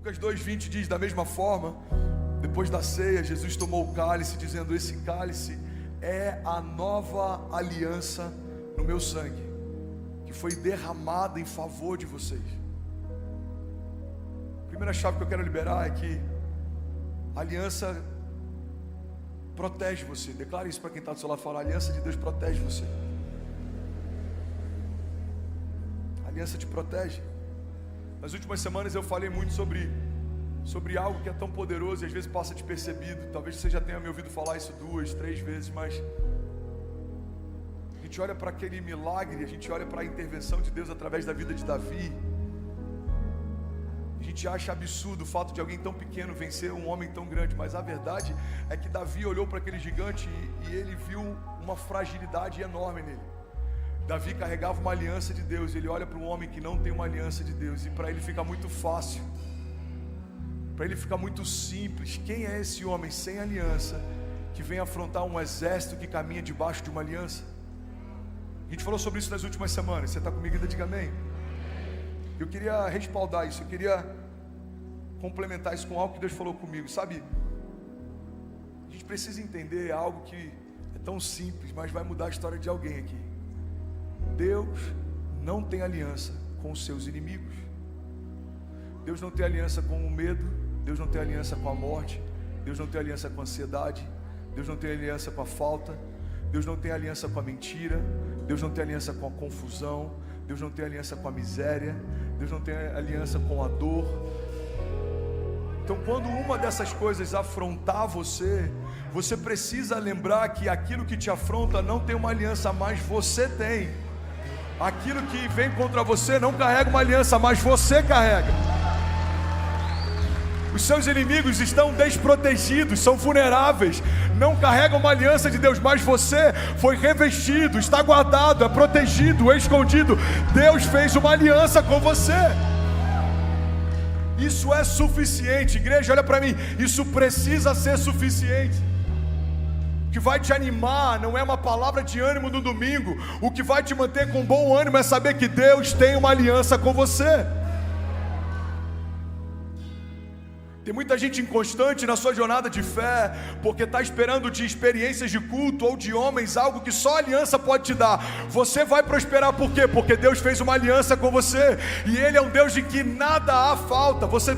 Lucas 2:20 diz: da mesma forma, depois da ceia, Jesus tomou o cálice, dizendo: esse cálice é a nova aliança no meu sangue, que foi derramada em favor de vocês. A primeira chave que eu quero liberar é que a aliança protege você. Declare isso para quem está do seu lado. Fala: a aliança de Deus protege você. A aliança te protege. Nas últimas semanas eu falei muito sobre algo que é tão poderoso e às vezes passa despercebido. Talvez você já tenha me ouvido falar isso 2, 3 vezes, mas a gente olha para aquele milagre, a gente olha para a intervenção de Deus através da vida de Davi. A gente acha absurdo o fato de alguém tão pequeno vencer um homem tão grande, mas a verdade é que Davi olhou para aquele gigante e ele viu uma fragilidade enorme nele. Davi carregava uma aliança de Deus, ele olha para um homem que não tem uma aliança de Deus, e para ele fica muito fácil, para ele fica muito simples. Quem é esse homem sem aliança, que vem afrontar um exército que caminha debaixo de uma aliança? A gente falou sobre isso nas últimas semanas. Você está comigo ainda? Diga amém. Eu queria respaldar isso, eu queria complementar isso com algo que Deus falou comigo. Sabe, a gente precisa entender algo que é tão simples, mas vai mudar a história de alguém aqui. Deus não tem aliança com os seus inimigos. Deus não tem aliança com o medo. Deus não tem aliança com a morte. Deus não tem aliança com a ansiedade. Deus não tem aliança com a falta. Deus não tem aliança com a mentira. Deus não tem aliança com a confusão. Deus não tem aliança com a miséria. Deus não tem aliança com a dor. Então, quando uma dessas coisas afrontar você, você precisa lembrar que aquilo que te afronta não tem uma aliança, mas você tem. Aquilo que vem contra você não carrega uma aliança, mas você carrega. Os seus inimigos estão desprotegidos, são vulneráveis, não carregam uma aliança de Deus, mas você foi revestido, está guardado, é protegido, é escondido. Deus fez uma aliança com você. Isso é suficiente, igreja, olha para mim, isso precisa ser suficiente. O que vai te animar não é uma palavra de ânimo no domingo. O que vai te manter com bom ânimo é saber que Deus tem uma aliança com você. Tem muita gente inconstante na sua jornada de fé, porque está esperando de experiências de culto ou de homens algo que só a aliança pode te dar. Você vai prosperar por quê? Porque Deus fez uma aliança com você, e Ele é um Deus de que nada há falta. Você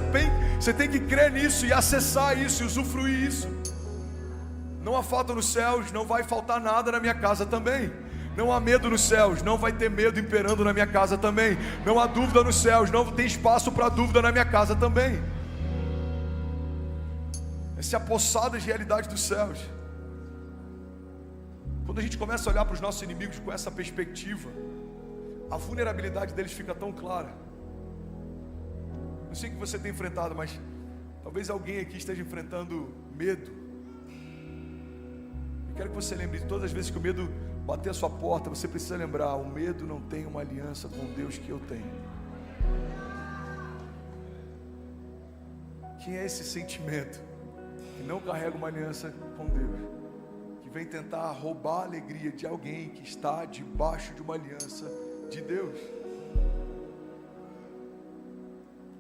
tem que crer nisso e acessar isso e usufruir isso. Não há falta nos céus, não vai faltar nada na minha casa também. Não há medo nos céus, não vai ter medo imperando na minha casa também. Não há dúvida nos céus, não tem espaço para dúvida na minha casa também. Essa é a poçada de realidade dos céus. Quando a gente começa a olhar para os nossos inimigos com essa perspectiva, a vulnerabilidade deles fica tão clara. Não sei o que você tem enfrentado, mas talvez alguém aqui esteja enfrentando medo. Eu quero que você lembre de todas as vezes que o medo bater a sua porta, você precisa lembrar: o medo não tem uma aliança com Deus que eu tenho. Quem é esse sentimento que não carrega uma aliança com Deus, que vem tentar roubar a alegria de alguém que está debaixo de uma aliança de Deus?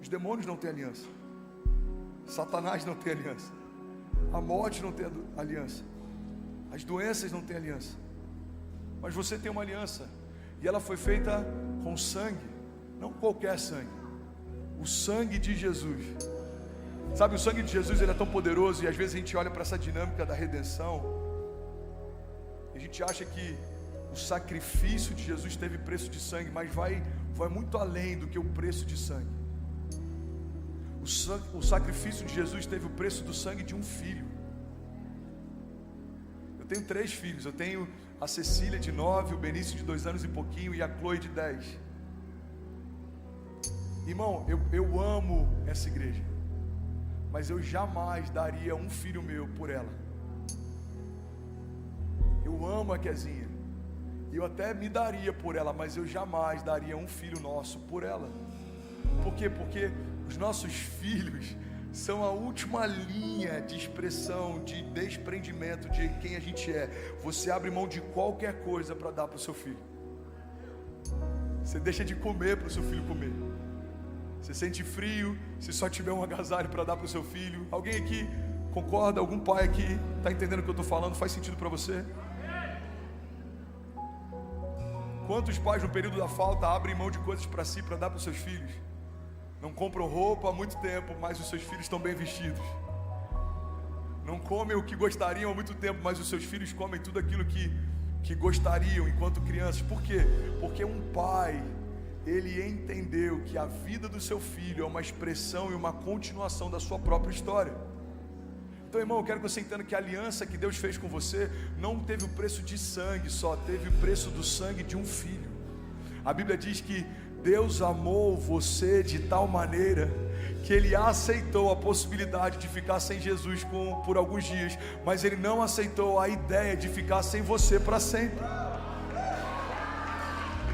Os demônios não têm aliança, Satanás não tem aliança, a morte não tem aliança, as doenças não têm aliança, mas você tem uma aliança, e ela foi feita com sangue, não qualquer sangue, o sangue de Jesus. Sabe, o sangue de Jesus, ele é tão poderoso, e às vezes a gente olha para essa dinâmica da redenção, e a gente acha que o sacrifício de Jesus teve preço de sangue, mas vai muito além do que o preço de sangue. O sacrifício de Jesus teve o preço do sangue de um filho. Eu tenho 3 filhos, eu tenho a Cecília de 9, o Benício de 2 anos e pouquinho, e a Chloe de 10. Irmão, eu amo essa igreja, mas eu jamais daria um filho meu por ela. Eu amo a Kezinha, eu até me daria por ela, mas eu jamais daria um filho nosso por ela. Por quê? Porque os nossos filhos são a última linha de expressão, de desprendimento de quem a gente é. Você abre mão de qualquer coisa para dar para o seu filho. Você deixa de comer para o seu filho comer. Você sente frio se só tiver um agasalho para dar para o seu filho? Alguém aqui concorda? Algum pai aqui está entendendo o que eu estou falando? Faz sentido para você? Quantos pais no período da falta abrem mão de coisas para si, para dar para os seus filhos? Não compram roupa há muito tempo, mas os seus filhos estão bem vestidos. Não comem o que gostariam há muito tempo, mas os seus filhos comem tudo aquilo que gostariam enquanto crianças. Por quê? Porque um pai, ele entendeu que a vida do seu filho é uma expressão e uma continuação da sua própria história. Então, irmão, eu quero que você entenda que a aliança que Deus fez com você não teve o preço de sangue só, teve o preço do sangue de um filho. A Bíblia diz que Deus amou você de tal maneira que Ele aceitou a possibilidade de ficar sem Jesus por alguns dias, mas Ele não aceitou a ideia de ficar sem você para sempre.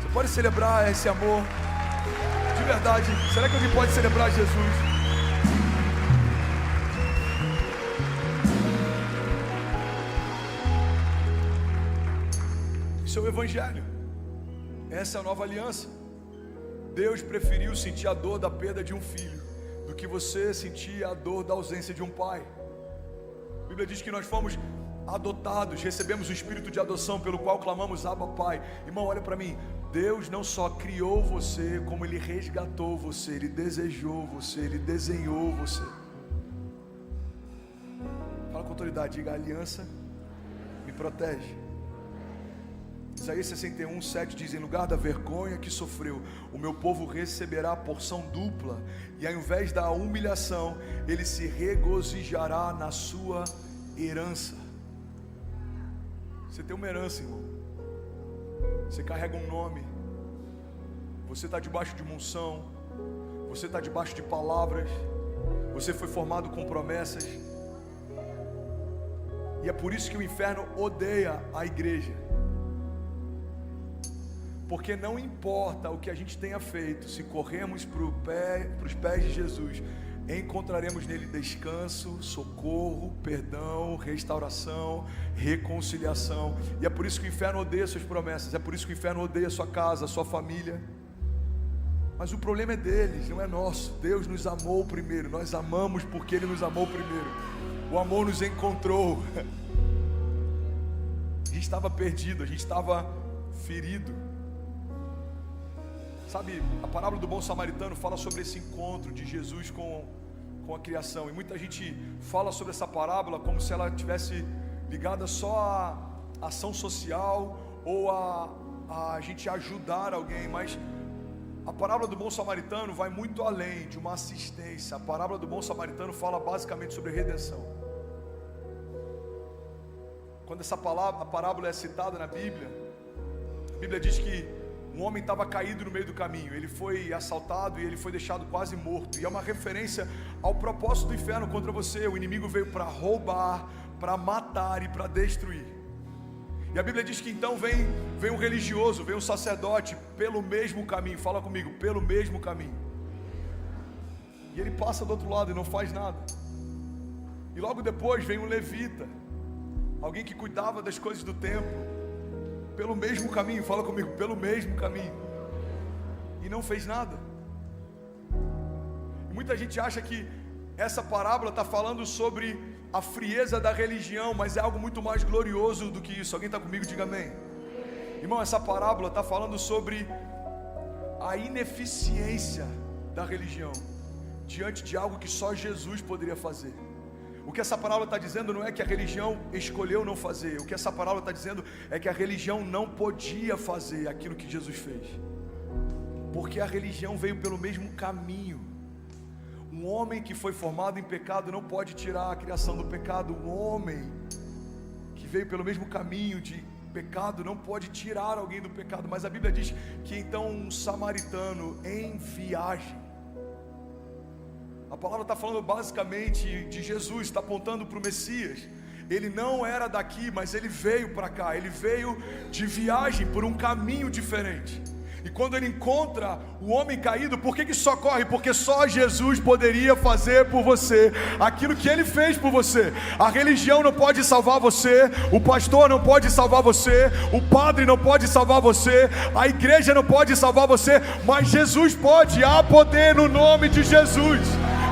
Você pode celebrar esse amor de verdade? Será que alguém pode celebrar Jesus? Isso é o Evangelho. Essa é a nova aliança. Deus preferiu sentir a dor da perda de um filho do que você sentir a dor da ausência de um pai. A Bíblia diz que nós fomos adotados, recebemos o espírito de adoção pelo qual clamamos Abba Pai. Irmão, olha para mim. Deus não só criou você, como Ele resgatou você, Ele desejou você, Ele desenhou você. Fala com autoridade, diga: a aliança me protege. Isaías 61, 7 diz: em lugar da vergonha que sofreu, o meu povo receberá a porção dupla, e ao invés da humilhação, ele se regozijará na sua herança. Você tem uma herança, irmão. Você carrega um nome. Você está debaixo de uma unção. Você está debaixo de palavras. Você foi formado com promessas. E é por isso que o inferno odeia a igreja. Porque não importa o que a gente tenha feito, se corremos para os pés de Jesus, encontraremos nele descanso, socorro, perdão, restauração, reconciliação. E é por isso que o inferno odeia suas promessas, é por isso que o inferno odeia a sua casa, a sua família. Mas o problema é deles, não é nosso. Deus nos amou primeiro, nós amamos porque Ele nos amou primeiro. O amor nos encontrou. A gente estava perdido, a gente estava ferido. Sabe, a parábola do bom samaritano fala sobre esse encontro de Jesus com a criação. E muita gente fala sobre essa parábola como se ela estivesse ligada só à ação social ou a gente ajudar alguém. Mas a parábola do bom samaritano vai muito além de uma assistência. A parábola do bom samaritano fala basicamente sobre redenção. Quando essa parábola é citada na Bíblia, a Bíblia diz que um homem estava caído no meio do caminho. Ele foi assaltado e ele foi deixado quase morto. E é uma referência ao propósito do inferno contra você. O inimigo veio para roubar, para matar e para destruir. E a Bíblia diz que então vem um religioso, vem um sacerdote pelo mesmo caminho. Fala comigo, pelo mesmo caminho. E ele passa do outro lado e não faz nada. E logo depois vem um levita, alguém que cuidava das coisas do templo, pelo mesmo caminho. Fala comigo, pelo mesmo caminho. E não fez nada. E muita gente acha que essa parábola está falando sobre a frieza da religião, mas é algo muito mais glorioso do que isso. Alguém está comigo? Diga amém. Irmão, essa parábola está falando sobre a ineficiência da religião diante de algo que só Jesus poderia fazer. O que essa parábola está dizendo não é que a religião escolheu não fazer. O que essa parábola está dizendo é que a religião não podia fazer aquilo que Jesus fez. Porque a religião veio pelo mesmo caminho. Um homem que foi formado em pecado não pode tirar a criação do pecado. Um homem que veio pelo mesmo caminho de pecado não pode tirar alguém do pecado. Mas a Bíblia diz que então um samaritano em viagem, a palavra está falando basicamente de Jesus, está apontando para o Messias. Ele não era daqui, mas ele veio para cá. Ele veio de viagem por um caminho diferente. E quando ele encontra o homem caído, por que socorre? Porque só Jesus poderia fazer por você aquilo que ele fez por você. A religião não pode salvar você, o pastor não pode salvar você, o padre não pode salvar você, a igreja não pode salvar você, mas Jesus pode. Há poder no nome de Jesus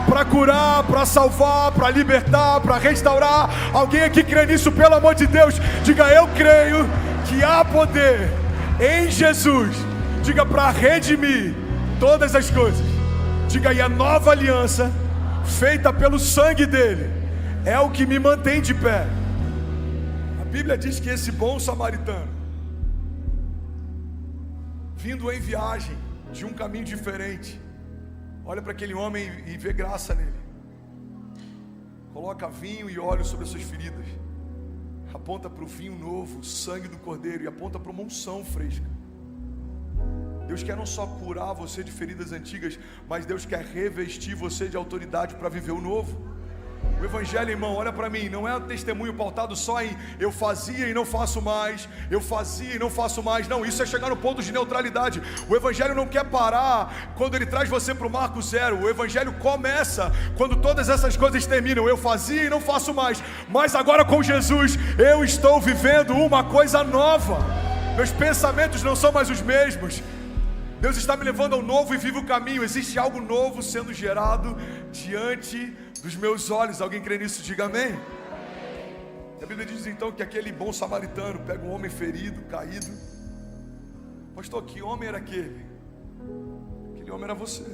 para curar, para salvar, para libertar, para restaurar. Alguém aqui crê nisso? Pelo amor de Deus, diga: eu creio que há poder em Jesus. Diga: para redimir todas as coisas. Diga: e a nova aliança feita pelo sangue dele é o que me mantém de pé. A Bíblia diz que esse bom samaritano, vindo em viagem de um caminho diferente, olha para aquele homem e vê graça nele, coloca vinho e óleo sobre as suas feridas, aponta para o vinho novo, o sangue do Cordeiro, e aponta para uma unção fresca. Deus quer não só curar você de feridas antigas, mas Deus quer revestir você de autoridade para viver o novo. O Evangelho, irmão, olha para mim, não é um testemunho pautado só em eu fazia e não faço mais, eu fazia e não faço mais. Não, isso é chegar no ponto de neutralidade. O Evangelho não quer parar quando ele traz você para o marco zero. O Evangelho começa quando todas essas coisas terminam. Eu fazia e não faço mais, mas agora com Jesus eu estou vivendo uma coisa nova. Meus pensamentos não são mais os mesmos. Deus está me levando ao novo e vivo caminho. Existe algo novo sendo gerado diante dos meus olhos. Alguém crê nisso? Diga amém. A Bíblia diz então que aquele bom samaritano pega um homem ferido, caído. Pastor, que homem era aquele? Aquele homem era você.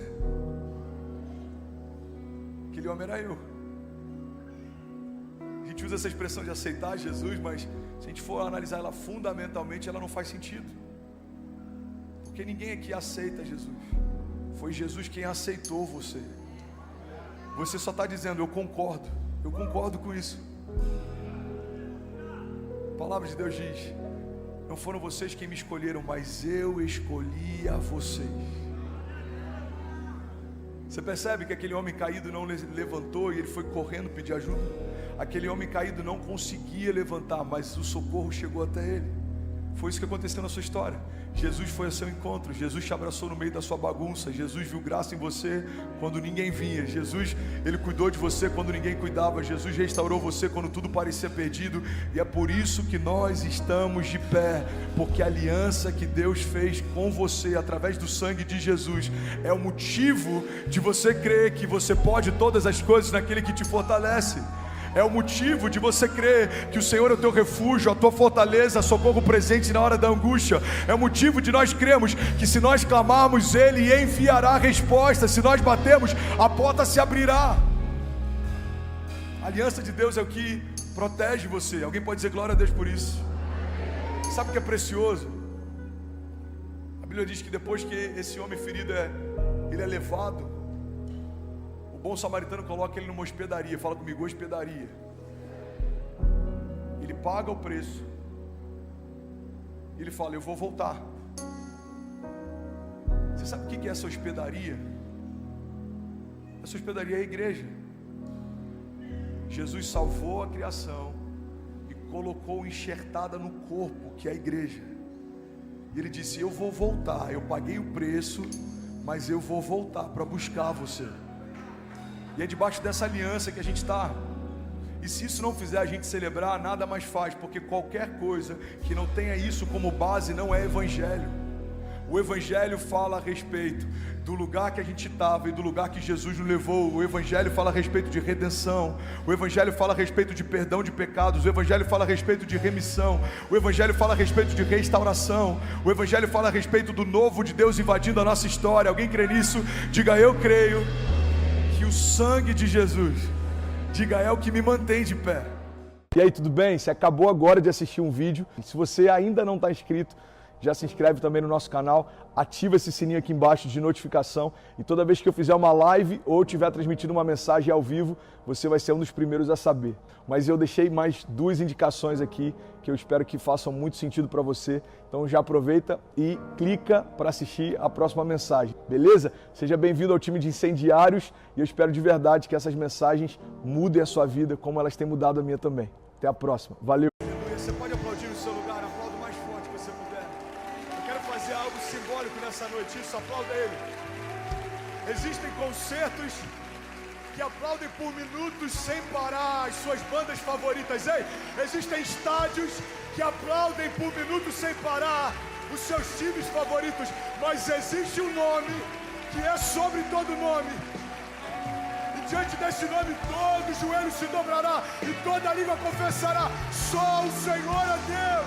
Aquele homem era eu. A gente usa essa expressão de aceitar Jesus, mas se a gente for analisar ela fundamentalmente, ela não faz sentido. Porque ninguém aqui aceita Jesus. Foi Jesus quem aceitou você. Você só está dizendo: eu concordo com isso. A palavra de Deus diz: não foram vocês quem me escolheram, mas eu escolhi a vocês. Você percebe que aquele homem caído não levantou e ele foi correndo pedir ajuda? Aquele homem caído não conseguia levantar, mas o socorro chegou até ele. Foi isso que aconteceu na sua história. Jesus foi ao seu encontro, Jesus te abraçou no meio da sua bagunça, Jesus viu graça em você quando ninguém vinha, Jesus, ele cuidou de você quando ninguém cuidava, Jesus restaurou você quando tudo parecia perdido, e é por isso que nós estamos de pé, porque a aliança que Deus fez com você através do sangue de Jesus é o motivo de você crer que você pode todas as coisas naquele que te fortalece. É o motivo de você crer que o Senhor é o teu refúgio, a tua fortaleza, socorro presente na hora da angústia. É o motivo de nós crermos que se nós clamarmos, Ele enviará a resposta. Se nós batermos, a porta se abrirá. A aliança de Deus é o que protege você. Alguém pode dizer glória a Deus por isso? Sabe o que é precioso? A Bíblia diz que depois que esse homem ferido ele é levado, o bom samaritano coloca ele numa hospedaria. Fala comigo: hospedaria. Ele paga o preço. Ele fala: eu vou voltar. Você sabe o que é essa hospedaria? Essa hospedaria é a igreja. Jesus salvou a criação e colocou enxertada no corpo, que é a igreja. E ele disse: eu vou voltar. Eu paguei o preço, mas eu vou voltar para buscar você. E é debaixo dessa aliança que a gente está. E se isso não fizer a gente celebrar, nada mais faz, porque qualquer coisa que não tenha isso como base não é evangelho. O evangelho fala a respeito do lugar que a gente estava e do lugar que Jesus nos levou. O evangelho fala a respeito de redenção. O evangelho fala a respeito de perdão de pecados. O evangelho fala a respeito de remissão. O evangelho fala a respeito de restauração. O evangelho fala a respeito do novo de Deus invadindo a nossa história. Alguém crê nisso? Diga: eu creio que o sangue de Jesus, diga, é o que me mantém de pé. E aí, tudo bem? Você acabou agora de assistir um vídeo. Se você ainda não está inscrito, já se inscreve também no nosso canal, ativa esse sininho aqui embaixo de notificação, e toda vez que eu fizer uma live ou estiver transmitindo uma mensagem ao vivo, você vai ser um dos primeiros a saber. Mas eu deixei mais 2 indicações aqui que eu espero que façam muito sentido para você. Então já aproveita e clica para assistir a próxima mensagem, beleza? Seja bem-vindo ao time de incendiários, e eu espero de verdade que essas mensagens mudem a sua vida como elas têm mudado a minha também. Até a próxima. Valeu! Você pode aplaudir no seu lugar, aplauda o mais forte que você puder. Eu quero fazer algo simbólico nessa isso, aplauda Ele. Existem concertos que aplaudem por minutos sem parar as suas bandas favoritas. Ei, existem estádios que aplaudem por minutos sem parar os seus times favoritos. Mas existe um nome que é sobre todo nome. E diante desse nome todo joelho se dobrará e toda língua confessará: só o Senhor é Deus.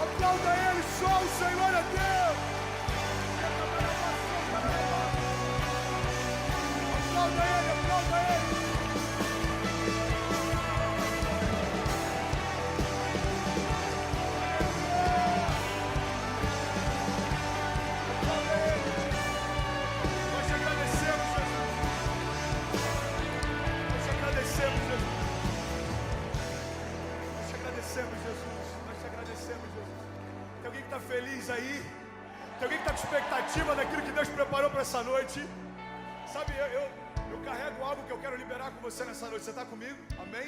Aplauda Ele, só o Senhor é Deus. Aplauda Ele, aplauda Ele. Nós te agradecemos, Jesus. Nós te agradecemos, Jesus. Nós te agradecemos, Jesus. Nós te agradecemos, Jesus. Tem alguém que está feliz aí? Tem alguém que está com expectativa daquilo que Deus preparou para essa noite? Sabe, eu carrego algo que eu quero liberar com você nessa noite. Você está comigo? Amém?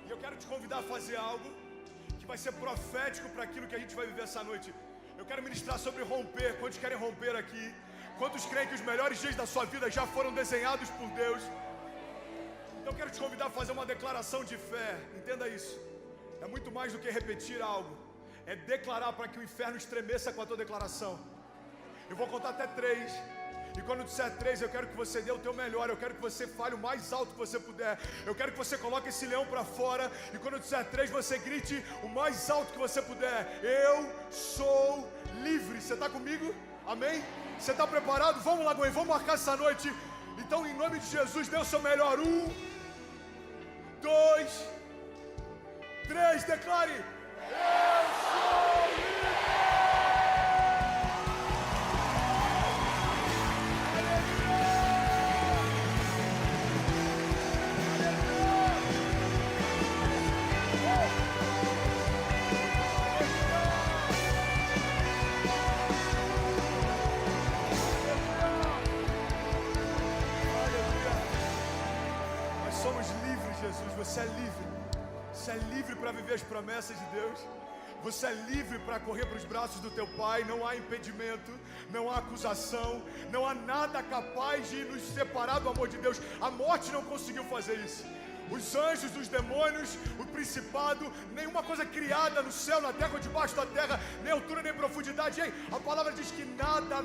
E eu quero te convidar a fazer algo que vai ser profético para aquilo que a gente vai viver essa noite. Eu quero ministrar sobre romper. Quantos querem romper aqui? Quantos creem que os melhores dias da sua vida já foram desenhados por Deus? Então eu quero te convidar a fazer uma declaração de fé. Entenda isso. É muito mais do que repetir algo. É declarar para que o inferno estremeça com a tua declaração. Eu vou contar até 3. E quando eu disser 3, eu quero que você dê o teu melhor. Eu quero que você fale o mais alto que você puder. Eu quero que você coloque esse leão para fora. E quando eu disser 3, você grite o mais alto que você puder: eu sou livre. Você está comigo? Amém? Você está preparado? Vamos lá, Gwen, vamos marcar essa noite. Então, em nome de Jesus, dê o seu melhor. 1, 2, 3, declare: eu sou livre. Jesus, você é livre. Você é livre para viver as promessas de Deus. Você é livre para correr para os braços do teu Pai. Não há impedimento, não há acusação, não há nada capaz de nos separar do amor de Deus. A morte não conseguiu fazer isso. Os anjos, os demônios, o principado, nenhuma coisa criada no céu, na terra ou debaixo da terra, nem altura nem profundidade. Ei, a palavra diz que nada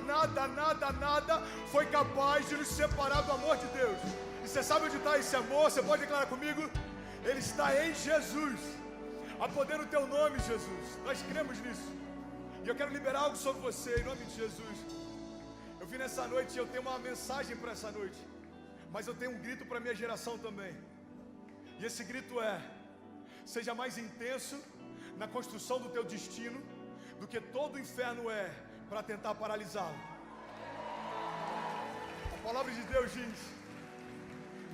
foi capaz de nos separar do amor de Deus. E você sabe onde está esse amor? Você pode declarar comigo? Ele está em Jesus. Há poder no teu nome, Jesus. Nós cremos nisso. E eu quero liberar algo sobre você, em nome de Jesus. Eu vim nessa noite e eu tenho uma mensagem para essa noite. Mas eu tenho um grito para a minha geração também. E esse grito é: seja mais intenso na construção do teu destino do que todo o inferno é para tentar paralisá-lo. A palavra de Deus diz: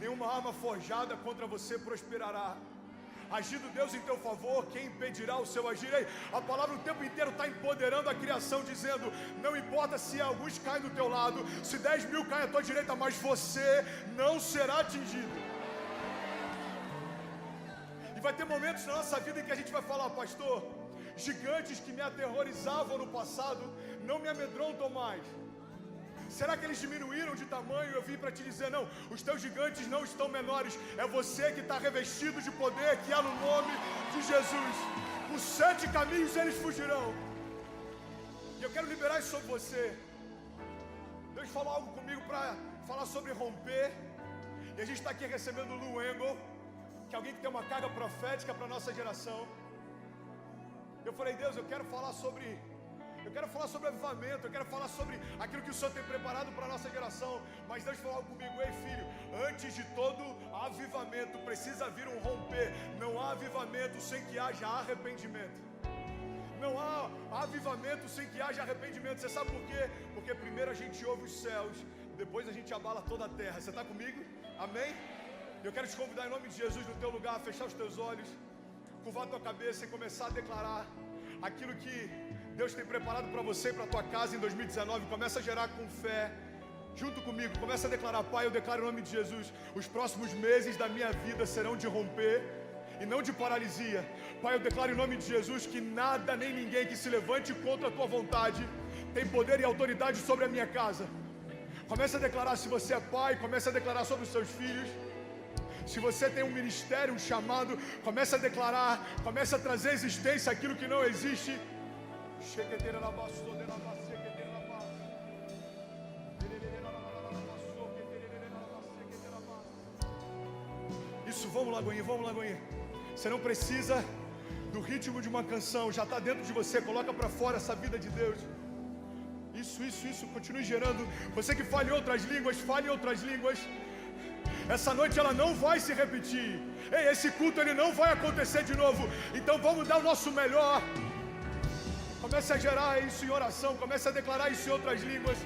nenhuma arma forjada contra você prosperará. Agindo Deus em teu favor, quem impedirá o seu agir? Ei, a palavra o tempo inteiro está empoderando a criação, dizendo: não importa se alguns caem do teu lado, se 10.000 caem à tua direita, mas você não será atingido. E vai ter momentos na nossa vida em que a gente vai falar: pastor, gigantes que me aterrorizavam no passado não me amedrontam mais. Será que eles diminuíram de tamanho? Eu vim para te dizer: não, os teus gigantes não estão menores. É você que está revestido de poder que há no nome de Jesus. Por 7 caminhos eles fugirão. E eu quero liberar isso sobre você. Deus falou algo comigo para falar sobre romper. E a gente está aqui recebendo o Lou Engle, que é alguém que tem uma carga profética para a nossa geração. Eu falei: Deus, eu quero falar sobre avivamento, eu quero falar sobre aquilo que o Senhor tem preparado para a nossa geração. Mas Deus falou comigo: ei filho, antes de todo avivamento precisa vir um romper. Não há avivamento sem que haja arrependimento. Não há avivamento sem que haja arrependimento. Você sabe por quê? Porque primeiro a gente ouve os céus, depois a gente abala toda a terra. Você está comigo? Amém? Eu quero te convidar em nome de Jesus, no teu lugar, a fechar os teus olhos, curvar a tua cabeça e começar a declarar aquilo que Deus tem preparado para você e para a tua casa em 2019. Começa a gerar com fé, junto comigo. Começa a declarar: Pai, eu declaro em nome de Jesus, os próximos meses da minha vida serão de romper e não de paralisia. Pai, eu declaro em nome de Jesus que nada nem ninguém que se levante contra a tua vontade, tem poder e autoridade sobre a minha casa. Comece a declarar se você é pai, comece a declarar sobre os seus filhos. Se você tem um ministério, um chamado, comece a declarar, comece a trazer à existência aquilo que não existe. Isso, vamos lá, Goinha. Você não precisa do ritmo de uma canção, já está dentro de você, coloca para fora essa vida de Deus. Isso, continue gerando. Você que fale outras línguas, fale outras línguas. Essa noite ela não vai se repetir. Ei, esse culto ele não vai acontecer de novo. Então vamos dar o nosso melhor. Comece a gerar isso em oração, comece a declarar isso em outras línguas.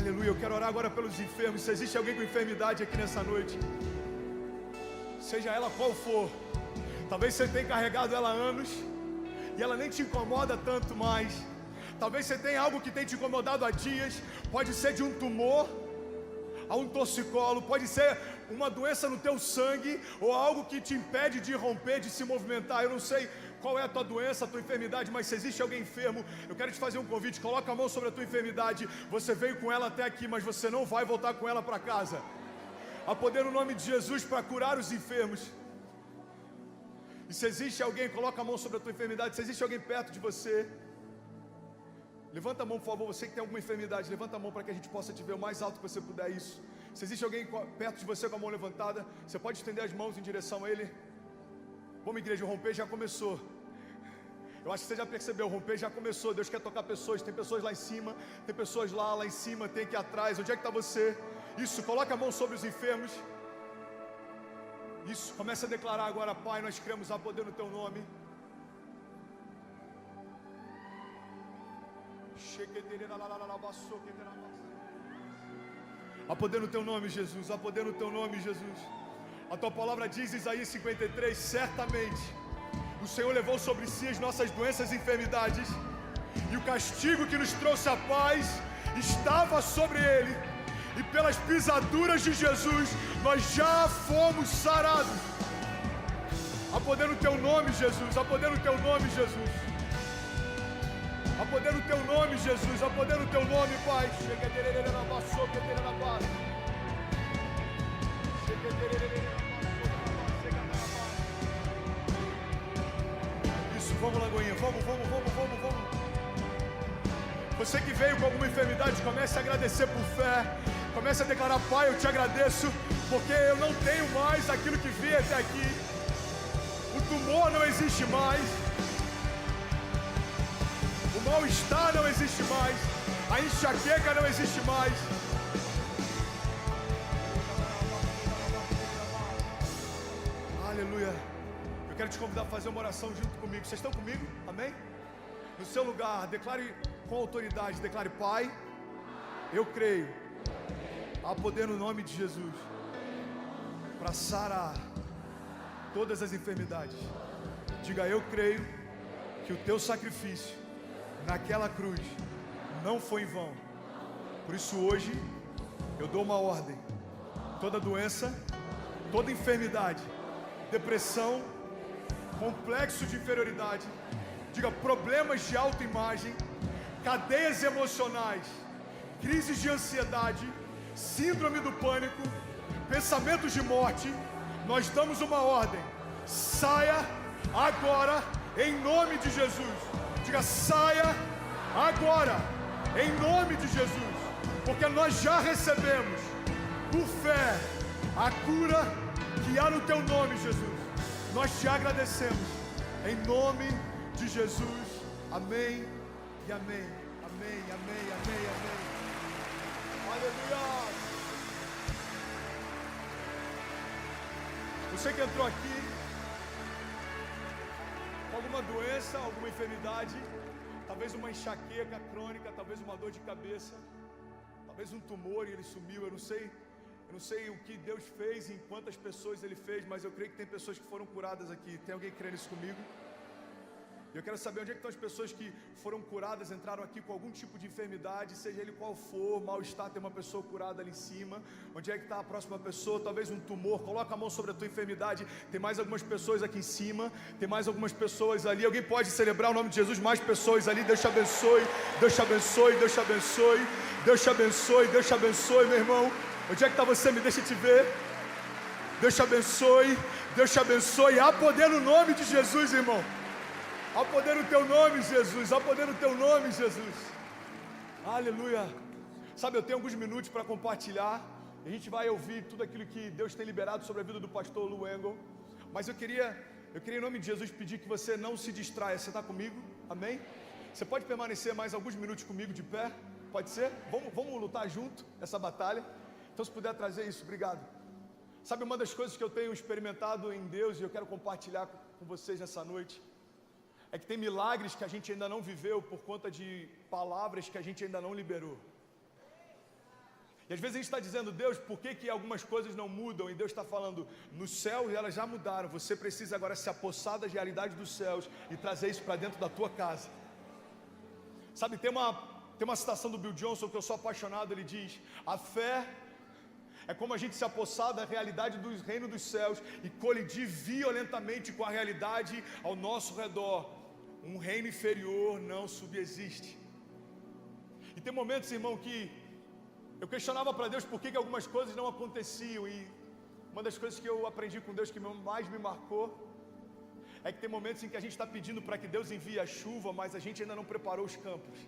Aleluia, eu quero orar agora pelos enfermos. Se existe alguém com enfermidade aqui nessa noite, seja ela qual for, talvez você tenha carregado ela há anos e ela nem te incomoda tanto mais. Talvez você tenha algo que tem te incomodado há dias. Pode ser de um tumor a um torcicolo, pode ser uma doença no teu sangue ou algo que te impede de romper, de se movimentar. Eu não sei qual é a tua doença, a tua enfermidade, mas se existe alguém enfermo, eu quero te fazer um convite. Coloca a mão sobre a tua enfermidade. Você veio com ela até aqui, mas você não vai voltar com ela para casa. Há poder no nome de Jesus para curar os enfermos. E se existe alguém, coloca a mão sobre a tua enfermidade. Se existe alguém perto de você, levanta a mão, por favor. Você que tem alguma enfermidade, levanta a mão para que a gente possa te ver o mais alto que você puder. Isso. Se existe alguém perto de você com a mão levantada, você pode estender as mãos em direção a ele. Vamos, igreja, o romper já começou. Eu acho que você já percebeu, o romper já começou. Deus quer tocar pessoas. Tem pessoas lá em cima, tem pessoas lá em cima, tem aqui atrás. Onde é que está você? Isso, coloca a mão sobre os enfermos. Isso, começa a declarar agora: Pai, nós cremos, há poder no teu nome. Há poder no teu nome, Jesus. Há poder no teu nome, Jesus. A tua palavra diz, Isaías 53, certamente o Senhor levou sobre si as nossas doenças e enfermidades, e o castigo que nos trouxe a paz estava sobre ele, e pelas pisaduras de Jesus nós já fomos sarados. Há poder no teu nome, Jesus. Há poder no teu nome, Jesus. Há poder no teu nome, Jesus. Há poder no teu nome, Pai. Isso, vamos, Lagoinha. Vamos. Você que veio com alguma enfermidade, comece a agradecer por fé. Comece a declarar: Pai, eu te agradeço, porque eu não tenho mais aquilo que vi até aqui. O tumor não existe mais. O mal-estar não existe mais. A enxaqueca não existe mais. Aleluia. Eu quero te convidar a fazer uma oração junto comigo. Vocês estão comigo? Amém? No seu lugar, declare com autoridade. Declare: Pai, eu creio. Há poder no nome de Jesus para sarar todas as enfermidades. Diga: eu creio que o teu sacrifício naquela cruz não foi em vão. Por isso hoje eu dou uma ordem: toda doença, toda enfermidade, depressão, complexo de inferioridade, diga problemas de autoimagem, cadeias emocionais, crises de ansiedade, síndrome do pânico, pensamentos de morte, nós damos uma ordem: saia agora em nome de Jesus. Diga: saia agora em nome de Jesus, porque nós já recebemos por fé a cura que há no teu nome, Jesus. Nós te agradecemos em nome de Jesus. Amém e amém. Amém. Aleluia. Você que entrou aqui com alguma doença, alguma enfermidade, talvez uma enxaqueca crônica, talvez uma dor de cabeça, talvez um tumor e ele sumiu. Eu não sei o que Deus fez, em quantas pessoas Ele fez, mas eu creio que tem pessoas que foram curadas aqui. Tem alguém crendo isso comigo? Eu quero saber onde é que estão as pessoas que foram curadas, entraram aqui com algum tipo de enfermidade, seja ele qual for, mal-estar, tem uma pessoa curada ali em cima. Onde é que está a próxima pessoa? Talvez um tumor, coloca a mão sobre a tua enfermidade. Tem mais algumas pessoas aqui em cima, tem mais algumas pessoas ali. Alguém pode celebrar o nome de Jesus? Mais pessoas ali. Deus te abençoe, Deus te abençoe, Deus te abençoe, Deus te abençoe, Deus te abençoe, meu irmão. Onde é que está você? Me deixa te ver. Deus te abençoe, Deus te abençoe. Há poder no nome de Jesus, irmão. Há poder no teu nome, Jesus. Há poder no teu nome, Jesus. Aleluia. Sabe, eu tenho alguns minutos para compartilhar. A gente vai ouvir tudo aquilo que Deus tem liberado sobre a vida do pastor Lou Engle. Mas eu queria em nome de Jesus pedir que você não se distraia. Você está comigo? Amém? Você pode permanecer mais alguns minutos comigo de pé? Pode ser? Vamos lutar junto essa batalha. Então, se puder trazer isso, obrigado. Sabe, uma das coisas que eu tenho experimentado em Deus e eu quero compartilhar com vocês nessa noite é que tem milagres que a gente ainda não viveu por conta de palavras que a gente ainda não liberou. E às vezes a gente está dizendo, Deus, por que algumas coisas não mudam? E Deus está falando, nos céus elas já mudaram. Você precisa agora se apossar das realidades dos céus e trazer isso para dentro da tua casa. Sabe, tem uma citação do Bill Johnson que eu sou apaixonado. Ele diz, a fé é como a gente se apossar da realidade do reino dos céus e colidir violentamente com a realidade ao nosso redor. Um reino inferior não subsiste. E tem momentos, irmão, que eu questionava para Deus por que algumas coisas não aconteciam. E uma das coisas que eu aprendi com Deus que mais me marcou é que tem momentos em que a gente está pedindo para que Deus envie a chuva, mas a gente ainda não preparou os campos.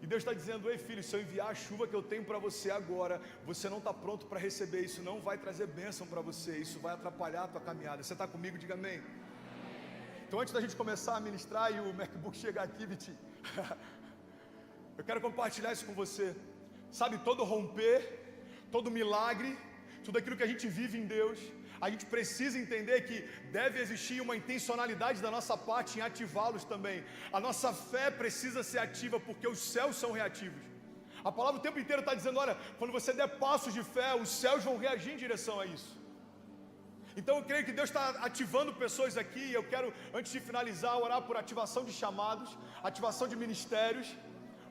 E Deus está dizendo, ei filho, se eu enviar a chuva que eu tenho para você agora, você não está pronto para receber, isso não vai trazer bênção para você, isso vai atrapalhar a tua caminhada. Você está comigo? Diga amém. Então antes da gente começar a ministrar e o MacBook chegar aqui, Viti, eu quero compartilhar isso com você. Sabe, todo romper, todo milagre, tudo aquilo que a gente vive em Deus, a gente precisa entender que deve existir uma intencionalidade da nossa parte em ativá-los também. A nossa fé precisa ser ativa porque os céus são reativos. A palavra o tempo inteiro está dizendo, olha, quando você der passos de fé, os céus vão reagir em direção a isso. Então eu creio que Deus está ativando pessoas aqui. Eu quero, antes de finalizar, orar por ativação de chamados, ativação de ministérios,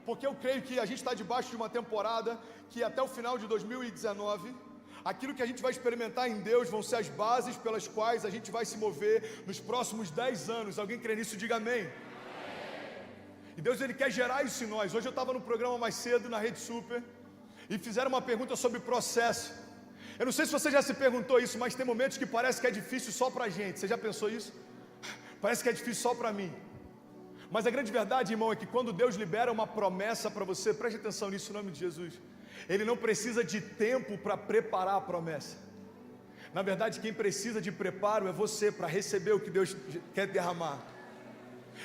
porque eu creio que a gente está debaixo de uma temporada que até o final de 2019, aquilo que a gente vai experimentar em Deus vão ser as bases pelas quais a gente vai se mover nos próximos 10 anos. Alguém crê nisso? Diga amém. E Deus, Ele quer gerar isso em nós. Hoje eu estava no programa mais cedo, na Rede Super, e fizeram uma pergunta sobre processo. Eu não sei se você já se perguntou isso, mas tem momentos que parece que é difícil só pra gente. Você já pensou isso? Parece que é difícil só pra mim. Mas a grande verdade, irmão, é que quando Deus libera uma promessa para você, preste atenção nisso em nome de Jesus, Ele não precisa de tempo para preparar a promessa. Na verdade, quem precisa de preparo é você para receber o que Deus quer derramar.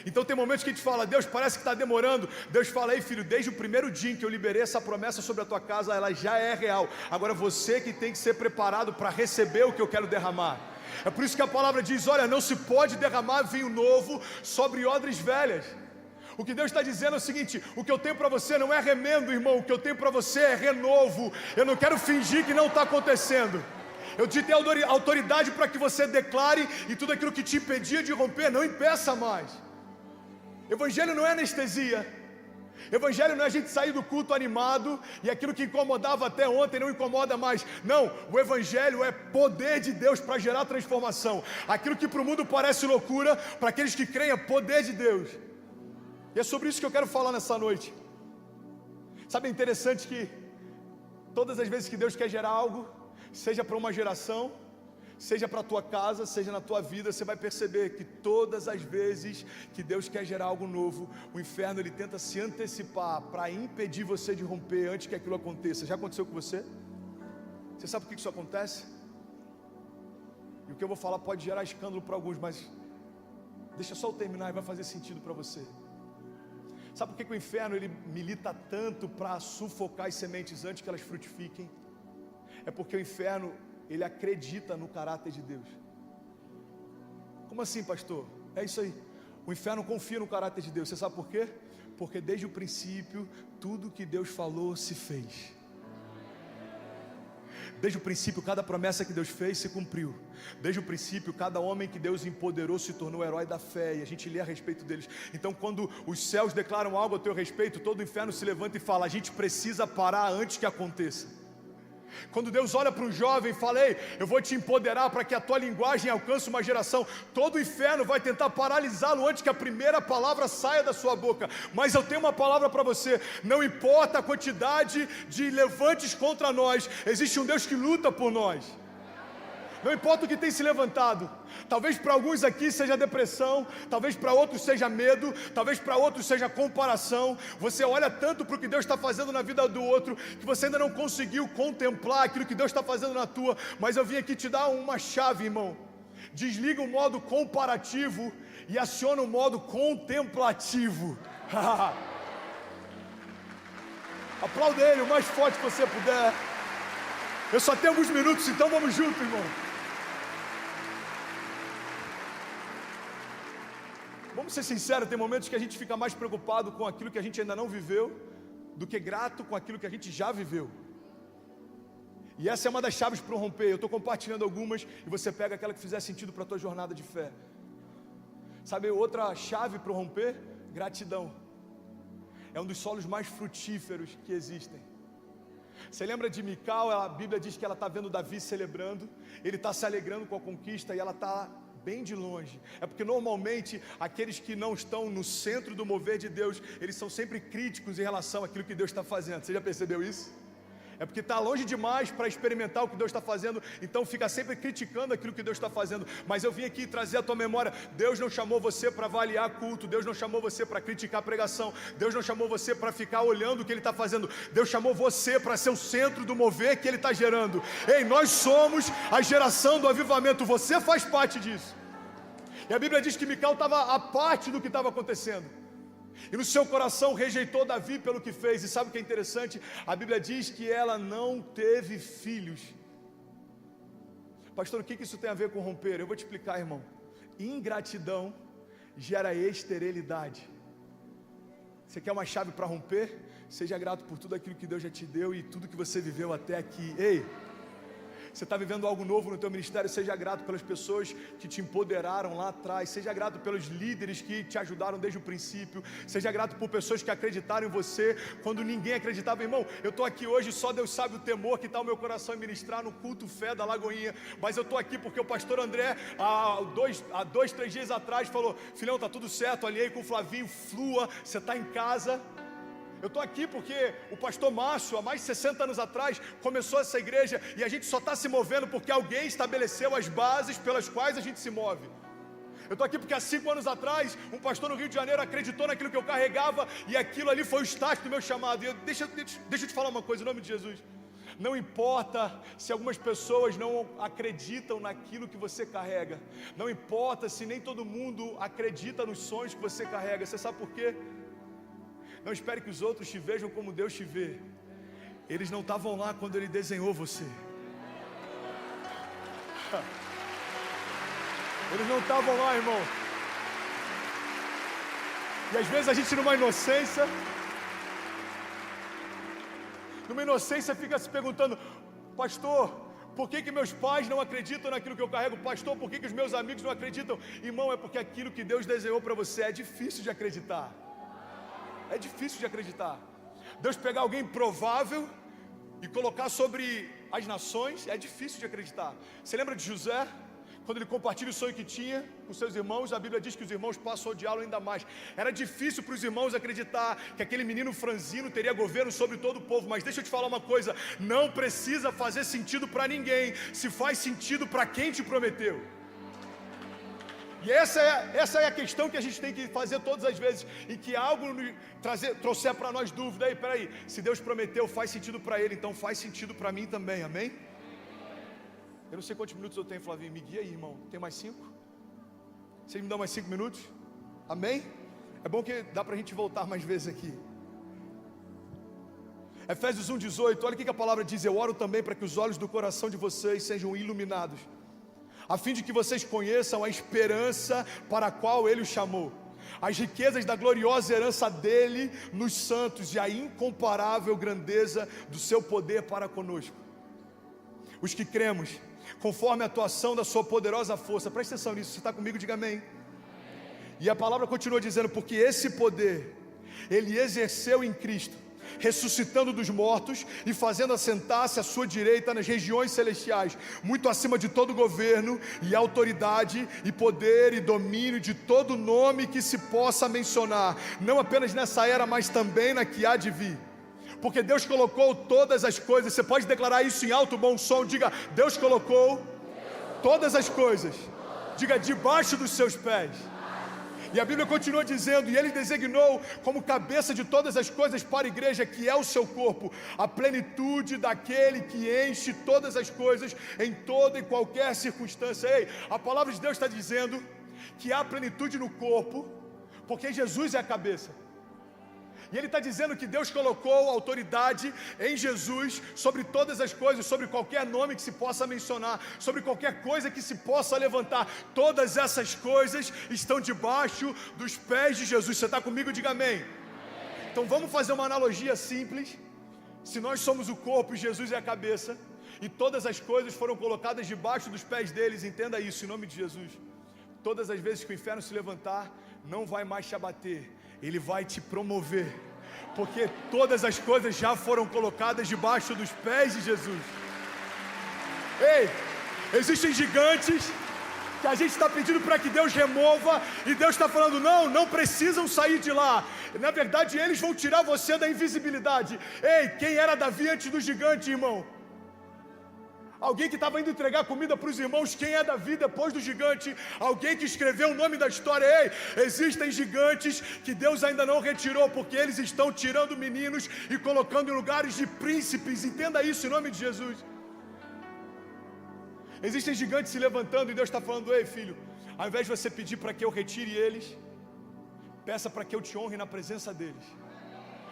Então tem momentos que a gente fala, Deus, parece que está demorando. Deus fala, ei filho, desde o primeiro dia em que eu liberei essa promessa sobre a tua casa, ela já é real. Agora você que tem que ser preparado para receber o que eu quero derramar. É por isso que a palavra diz, olha, não se pode derramar vinho novo sobre odres velhas. O que Deus está dizendo é o seguinte, o que eu tenho para você não é remendo, irmão, o que eu tenho para você é renovo. Eu não quero fingir que não está acontecendo. Eu te dei autoridade para que você declare e tudo aquilo que te impedia de romper, não impeça mais. Evangelho não é anestesia. Evangelho não é a gente sair do culto animado e aquilo que incomodava até ontem não incomoda mais. Não, o Evangelho é poder de Deus para gerar transformação. Aquilo que para o mundo parece loucura, para aqueles que creem é poder de Deus. E é sobre isso que eu quero falar nessa noite. Sabe, é interessante que todas as vezes que Deus quer gerar algo, seja para uma geração, seja para a tua casa, seja na tua vida, você vai perceber que todas as vezes que Deus quer gerar algo novo, o inferno ele tenta se antecipar para impedir você de romper antes que aquilo aconteça. Já aconteceu com você? Você sabe por que isso acontece? E o que eu vou falar pode gerar escândalo para alguns, mas deixa só eu terminar e vai fazer sentido para você. Sabe por que o inferno ele milita tanto para sufocar as sementes antes que elas frutifiquem? É porque o inferno ele acredita no caráter de Deus. Como assim, pastor? É isso aí. O inferno confia no caráter de Deus. Você sabe por quê? Porque desde o princípio, tudo que Deus falou se fez. Desde o princípio, cada promessa que Deus fez se cumpriu. Desde o princípio, cada homem que Deus empoderou se tornou herói da fé. E a gente lê a respeito deles. Então, quando os céus declaram algo a teu respeito, todo o inferno se levanta e fala: a gente precisa parar antes que aconteça. Quando Deus olha para um jovem e fala: ei, eu vou te empoderar para que a tua linguagem alcance uma geração, todo o inferno vai tentar paralisá-lo antes que a primeira palavra saia da sua boca. Mas eu tenho uma palavra para você: não importa a quantidade de levantes contra nós, existe um Deus que luta por nós. Não importa o que tem se levantado. Talvez para alguns aqui seja depressão, talvez para outros seja medo, talvez para outros seja comparação. Você olha tanto para o que Deus está fazendo na vida do outro, que você ainda não conseguiu contemplar aquilo que Deus está fazendo na tua. Mas eu vim aqui te dar uma chave, irmão. Desliga o modo comparativo e aciona o modo contemplativo. Aplauda ele o mais forte que você puder. Eu só tenho alguns minutos, então vamos junto, irmão. Vamos ser sinceros, tem momentos que a gente fica mais preocupado com aquilo que a gente ainda não viveu do que grato com aquilo que a gente já viveu. E essa é uma das chaves para o romper. Eu estou compartilhando algumas e você pega aquela que fizer sentido para a tua jornada de fé. Sabe outra chave para o romper? Gratidão. É um dos solos mais frutíferos que existem. Você lembra de Mical? A Bíblia diz que ela está vendo Davi celebrando, ele está se alegrando com a conquista e ela está bem de longe. É porque normalmente aqueles que não estão no centro do mover de Deus, eles são sempre críticos em relação àquilo que Deus está fazendo. Você já percebeu isso? É porque está longe demais para experimentar o que Deus está fazendo, então fica sempre criticando aquilo que Deus está fazendo. Mas eu vim aqui trazer à tua memória: Deus não chamou você para avaliar culto, Deus não chamou você para criticar pregação, Deus não chamou você para ficar olhando o que Ele está fazendo, Deus chamou você para ser o centro do mover que Ele está gerando. Ei, nós somos a geração do avivamento, você faz parte disso. E a Bíblia diz que Mical estava à parte do que estava acontecendo, e no seu coração rejeitou Davi pelo que fez. E sabe o que é interessante? A Bíblia diz que ela não teve filhos. Pastor, o que isso tem a ver com romper? Eu vou te explicar, irmão. Ingratidão gera esterilidade. Você quer uma chave para romper? Seja grato por tudo aquilo que Deus já te deu e tudo que você viveu até aqui. Ei, você está vivendo algo novo no teu ministério, seja grato pelas pessoas que te empoderaram lá atrás, seja grato pelos líderes que te ajudaram desde o princípio, seja grato por pessoas que acreditaram em você quando ninguém acreditava. Irmão, eu estou aqui hoje, só Deus sabe o temor que está o meu coração em ministrar no culto fé da Lagoinha, mas eu estou aqui porque o pastor André, há 2, 3 dias atrás, falou: filhão, está tudo certo, alinhei com o Flavinho, flua, você está em casa. Eu estou aqui porque o pastor Márcio, há mais de 60 anos atrás, começou essa igreja, e a gente só está se movendo porque alguém estabeleceu as bases pelas quais a gente se move. Eu estou aqui porque há 5 anos atrás, um pastor no Rio de Janeiro acreditou naquilo que eu carregava, e aquilo ali foi o start do meu chamado. E deixa eu te falar uma coisa, em nome de Jesus. Não importa se algumas pessoas não acreditam naquilo que você carrega, não importa se nem todo mundo acredita nos sonhos que você carrega. Você sabe por quê? Não espere que os outros te vejam como Deus te vê. Eles não estavam lá quando Ele desenhou você. Eles não estavam lá, irmão. E às vezes a gente numa inocência fica se perguntando: pastor, por que meus pais não acreditam naquilo que eu carrego? Pastor, por que os meus amigos não acreditam? Irmão, é porque aquilo que Deus desenhou para você é difícil de acreditar. É difícil de acreditar. Deus pegar alguém provável e colocar sobre as nações, é difícil de acreditar. Você lembra de José? Quando ele compartilha o sonho que tinha com seus irmãos, a Bíblia diz que os irmãos passam a odiá-lo ainda mais. Era difícil para os irmãos acreditar que aquele menino franzino teria governo sobre todo o povo. Mas deixa eu te falar uma coisa: não precisa fazer sentido para ninguém, se faz sentido para quem te prometeu. E essa é a questão que a gente tem que fazer todas as vezes, em que algo trouxer para nós dúvida. Aí, peraí, se Deus prometeu, faz sentido para Ele, então faz sentido para mim também, amém? Eu não sei quantos minutos eu tenho, Flavinho, me guia aí, irmão. Tem mais 5? Vocês me dão mais 5 minutos? Amém? É bom que dá para a gente voltar mais vezes aqui. Efésios 1:18, olha o que a palavra diz: eu oro também para que os olhos do coração de vocês sejam iluminados, a fim de que vocês conheçam a esperança para a qual Ele os chamou, as riquezas da gloriosa herança dEle nos santos e a incomparável grandeza do seu poder para conosco. os que cremos, conforme a atuação da sua poderosa força. Presta atenção nisso, você está comigo? Diga amém. E a palavra continua dizendo, porque esse poder, Ele exerceu em Cristo, ressuscitando dos mortos e fazendo assentar-se à sua direita nas regiões celestiais, muito acima de todo governo e autoridade e poder e domínio, de todo nome que se possa mencionar, não apenas nessa era, mas também na que há de vir. Porque Deus colocou todas as coisas, você pode declarar isso em alto bom som, diga, Deus colocou todas as coisas, diga, debaixo dos seus pés. E a Bíblia continua dizendo, e Ele designou como cabeça de todas as coisas para a igreja, que é o seu corpo, a plenitude daquele que enche todas as coisas em toda e qualquer circunstância. Ei, a palavra de Deus está dizendo que há plenitude no corpo, porque Jesus é a cabeça. E Ele está dizendo que Deus colocou autoridade em Jesus sobre todas as coisas, sobre qualquer nome que se possa mencionar, sobre qualquer coisa que se possa levantar. Todas essas coisas estão debaixo dos pés de Jesus. Você está comigo? Diga amém. Então vamos fazer uma analogia simples. Se nós somos o corpo e Jesus é a cabeça, e todas as coisas foram colocadas debaixo dos pés deles, entenda isso em nome de Jesus. Todas as vezes que o inferno se levantar, não vai mais te abater, Ele vai te promover, porque todas as coisas já foram colocadas debaixo dos pés de Jesus. Ei, existem gigantes que a gente está pedindo para que Deus remova, e Deus está falando, não precisam sair de lá. Na verdade, eles vão tirar você da invisibilidade. Ei, quem era Davi antes do gigante, irmão? Alguém que estava indo entregar comida para os irmãos. Quem é Davi depois do gigante? Alguém que escreveu o nome da história. Ei, existem gigantes que Deus ainda não retirou, porque eles estão tirando meninos e colocando em lugares de príncipes. Entenda isso em nome de Jesus. Existem gigantes se levantando e Deus está falando, ei filho, ao invés de você pedir para que eu retire eles, peça para que eu te honre na presença deles.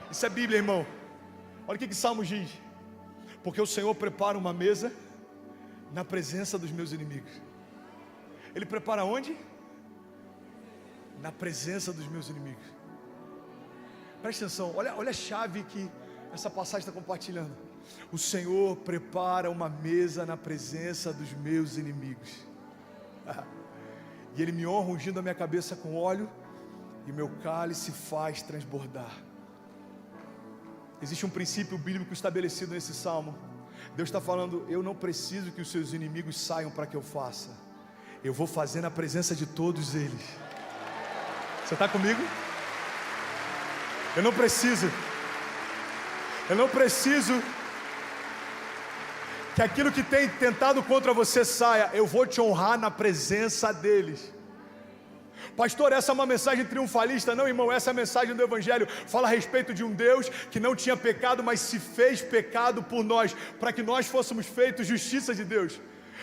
Isso é Bíblia, irmão. Olha o que Salmos diz. Porque o Senhor prepara uma mesa na presença dos meus inimigos. Ele prepara onde? Na presença dos meus inimigos. Presta atenção, olha a chave que essa passagem está compartilhando. O Senhor prepara uma mesa na presença dos meus inimigos. E Ele me honra ungindo a minha cabeça com óleo, e meu cálice faz transbordar. Existe um princípio bíblico estabelecido nesse salmo. Deus está falando, eu não preciso que os seus inimigos saiam para que eu faça. Eu vou fazer na presença de todos eles. Você está comigo? Eu não preciso que aquilo que tem tentado contra você saia. Eu vou te honrar na presença deles. Pastor, essa é uma mensagem triunfalista? Não, irmão, essa é a mensagem do Evangelho. Fala a respeito de um Deus que não tinha pecado, mas se fez pecado por nós, para que nós fôssemos feitos justiça de Deus.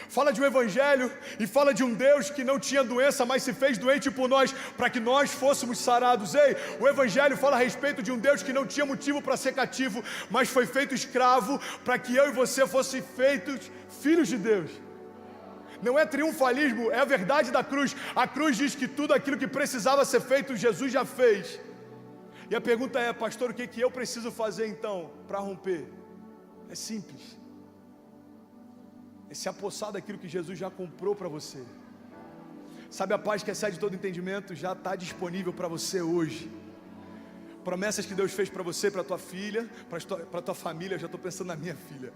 Fala de um Evangelho e fala de um Deus que não tinha doença, mas se fez doente por nós, para que nós fôssemos sarados. Ei, o Evangelho fala a respeito de um Deus que não tinha motivo para ser cativo, mas foi feito escravo, para que eu e você fossem feitos filhos de Deus. Não é triunfalismo, é a verdade da cruz. A cruz diz que tudo aquilo que precisava ser feito, Jesus já fez. E a pergunta é, pastor, o que eu preciso fazer então para romper? É simples. É se apossar daquilo que Jesus já comprou para você. Sabe, a paz que excede todo entendimento já está disponível para você hoje. Promessas que Deus fez para você, para tua filha, para tua família, eu já estou pensando na minha filha.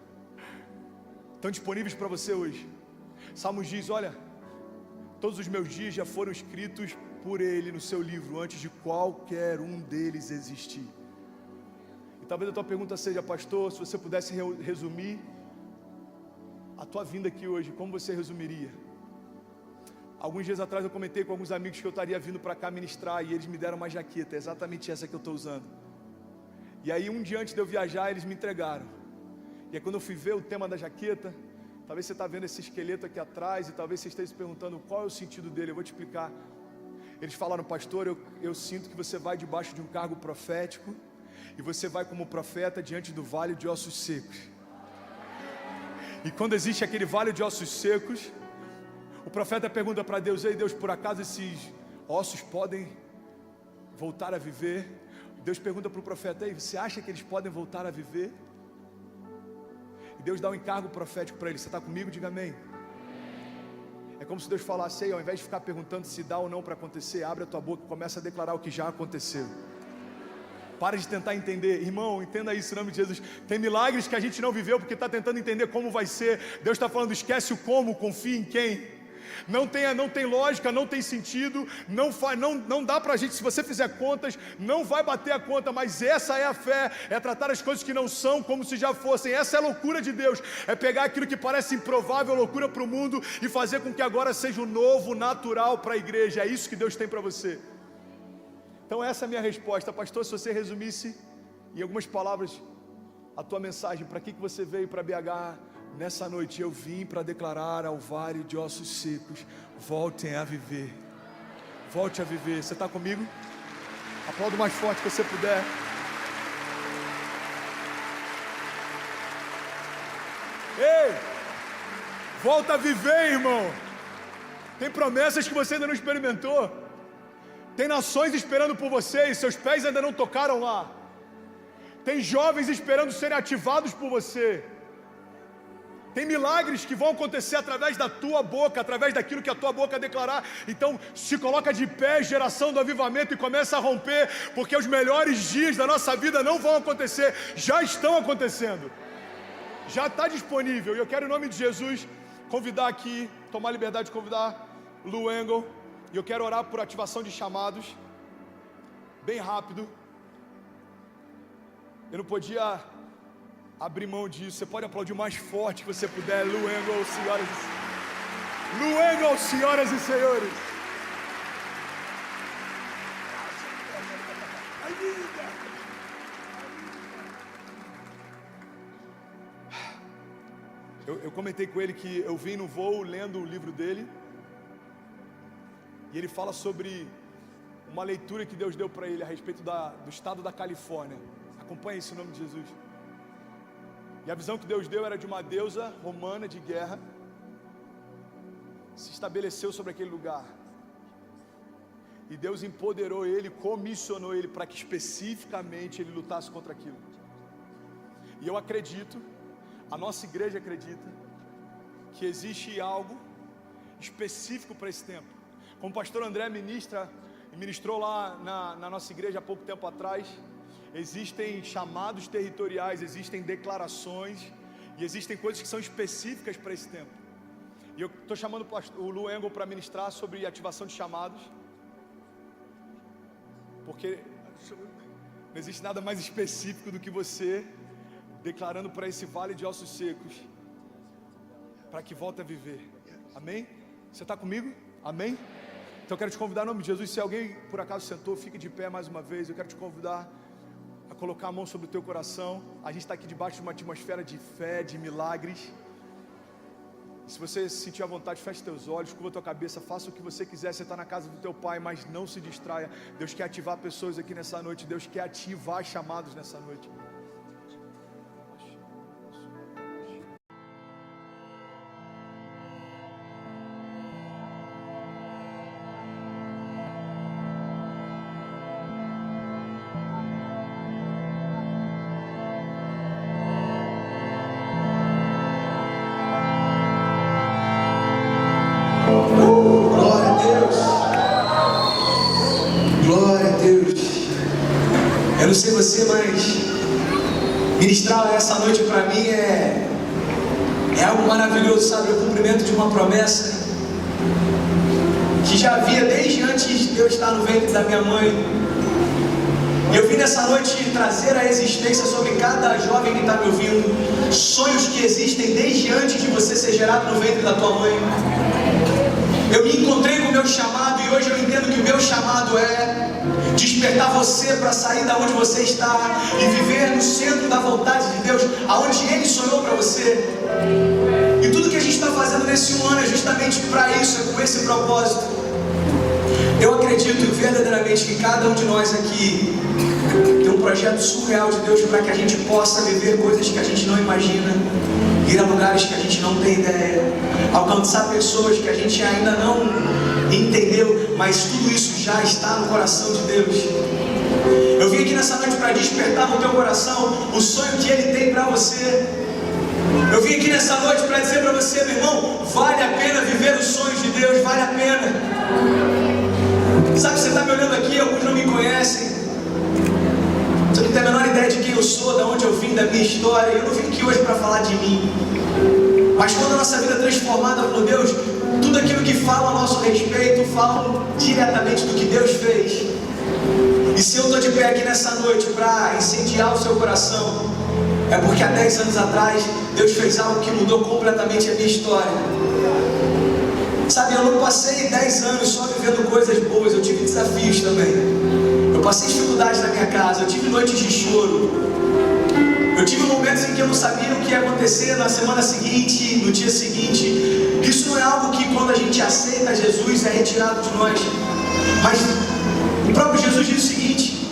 Estão disponíveis para você hoje. Salmos diz, olha, todos os meus dias já foram escritos por Ele no seu livro, antes de qualquer um deles existir. E talvez a tua pergunta seja, pastor, se você pudesse resumir a tua vinda aqui hoje, como você resumiria? Alguns dias atrás eu comentei com alguns amigos que eu estaria vindo para cá ministrar, e eles me deram uma jaqueta, é exatamente essa que eu estou usando. E aí um dia antes de eu viajar, eles me entregaram. E aí quando eu fui ver o tema da jaqueta, talvez você está vendo esse esqueleto aqui atrás, e talvez você esteja se perguntando qual é o sentido dele. Eu vou te explicar. Eles falaram, pastor, eu sinto que você vai debaixo de um cargo profético, e você vai como profeta diante do vale de ossos secos. E quando existe aquele vale de ossos secos, o profeta pergunta para Deus, ei Deus, por acaso esses ossos podem voltar a viver? Deus pergunta para o profeta, ei, você acha que eles podem voltar a viver? E Deus dá um encargo profético para ele. Você está comigo? Diga amém. É como se Deus falasse aí, ao invés de ficar perguntando se dá ou não para acontecer, abre a tua boca e começa a declarar o que já aconteceu. Para de tentar entender, irmão, entenda isso em nome de Jesus. Tem milagres que a gente não viveu porque está tentando entender como vai ser. Deus está falando, esquece o como, confia em quem. Não tem lógica, não tem sentido, não dá para a gente, se você fizer contas, não vai bater a conta, mas essa é a fé, é tratar as coisas que não são como se já fossem. Essa é a loucura de Deus, é pegar aquilo que parece improvável, loucura para o mundo, e fazer com que agora seja o novo, natural para a igreja. É isso que Deus tem para você. Então essa é a minha resposta, pastor. Se você resumisse em algumas palavras a tua mensagem, para que você veio para BH nessa noite? Eu vim para declarar ao vale de ossos secos, voltem a viver. Volte a viver. Você está comigo? Aplauda o mais forte que você puder. Ei, volta a viver, irmão. Tem promessas que você ainda não experimentou. Tem nações esperando por você e seus pés ainda não tocaram lá. Tem jovens esperando serem ativados por você. Tem milagres que vão acontecer através da tua boca, através daquilo que a tua boca declarar. Então se coloca de pé, geração do avivamento, e começa a romper, porque os melhores dias da nossa vida não vão acontecer, já estão acontecendo. Já está disponível. E eu quero, em nome de Jesus, convidar aqui, tomar a liberdade de convidar Lu Engel. E eu quero orar por ativação de chamados, bem rápido. Eu não podia abrir mão disso. Você pode aplaudir o mais forte que você puder. Lu Engel, senhoras e senhores. Eu comentei com ele que eu vim no voo lendo o livro dele. E ele fala sobre uma leitura que Deus deu para ele a respeito do estado da Califórnia. Acompanhe isso em nome de Jesus. E a visão que Deus deu era de uma deusa romana de guerra. Se estabeleceu sobre aquele lugar. E Deus empoderou ele, comissionou ele para que especificamente ele lutasse contra aquilo. E eu acredito, a nossa igreja acredita, que existe algo específico para esse tempo. Como o pastor André ministrou lá na nossa igreja há pouco tempo atrás, existem chamados territoriais, existem declarações e existem coisas que são específicas para esse tempo. E eu estou chamando o Lu Engel para ministrar sobre ativação de chamados, porque não existe nada mais específico do que você declarando para esse vale de ossos secos, para que volte a viver. Amém? Você está comigo? Amém? Então eu quero te convidar em nome de Jesus. Se alguém por acaso sentou, fique de pé mais uma vez. Eu quero te convidar a colocar a mão sobre o teu coração. A gente está aqui debaixo de uma atmosfera de fé, de milagres. Se você se sentir à vontade, feche teus olhos, curva tua cabeça, faça o que você quiser. Você está na casa do teu pai, mas não se distraia. Deus quer ativar pessoas aqui nessa noite. Deus quer ativar chamados nessa noite. Eu não sei você, mas ministrar essa noite para mim é algo maravilhoso, sabe? O cumprimento de uma promessa que já havia desde antes de eu estar no ventre da minha mãe. E eu vim nessa noite trazer a existência sobre cada jovem que está me ouvindo, sonhos que existem desde antes de você ser gerado no ventre da tua mãe. Eu me encontrei com o meu chamado e hoje eu entendo que o meu chamado é despertar você para sair da onde você está e viver no centro da vontade de Deus, aonde Ele sonhou para você. E tudo que a gente está fazendo nesse ano é justamente para isso, é com esse propósito. Eu acredito verdadeiramente que cada um de nós aqui tem um projeto surreal de Deus para que a gente possa viver coisas que a gente não imagina, ir a lugares que a gente não tem ideia, alcançar pessoas que a gente ainda não entendeu, mas tudo isso já está no coração de Deus. Eu vim aqui nessa noite para despertar no teu coração o sonho que Ele tem para você. Eu vim aqui nessa noite para dizer para você, meu irmão, vale a pena viver os sonhos de Deus, vale a pena. Sabe, você está me olhando aqui, alguns não me conhecem. Você não tem a menor ideia de quem eu sou, de onde eu vim, da minha história. Eu não vim aqui hoje para falar de mim. Mas quando a nossa vida é transformada por Deus, tudo aquilo que fala a nosso respeito, fala diretamente do que Deus fez. E se eu estou de pé aqui nessa noite para incendiar o seu coração, é porque há 10 anos atrás, Deus fez algo que mudou completamente a minha história. Sabe, eu não passei 10 anos só vivendo coisas boas, eu tive desafios também. Eu passei dificuldades na minha casa, eu tive noites de choro. Eu tive momentos em que eu não sabia o que ia acontecer na semana seguinte, no dia seguinte. Isso não é algo que quando a gente aceita Jesus é retirado de nós. Mas o próprio Jesus diz o seguinte: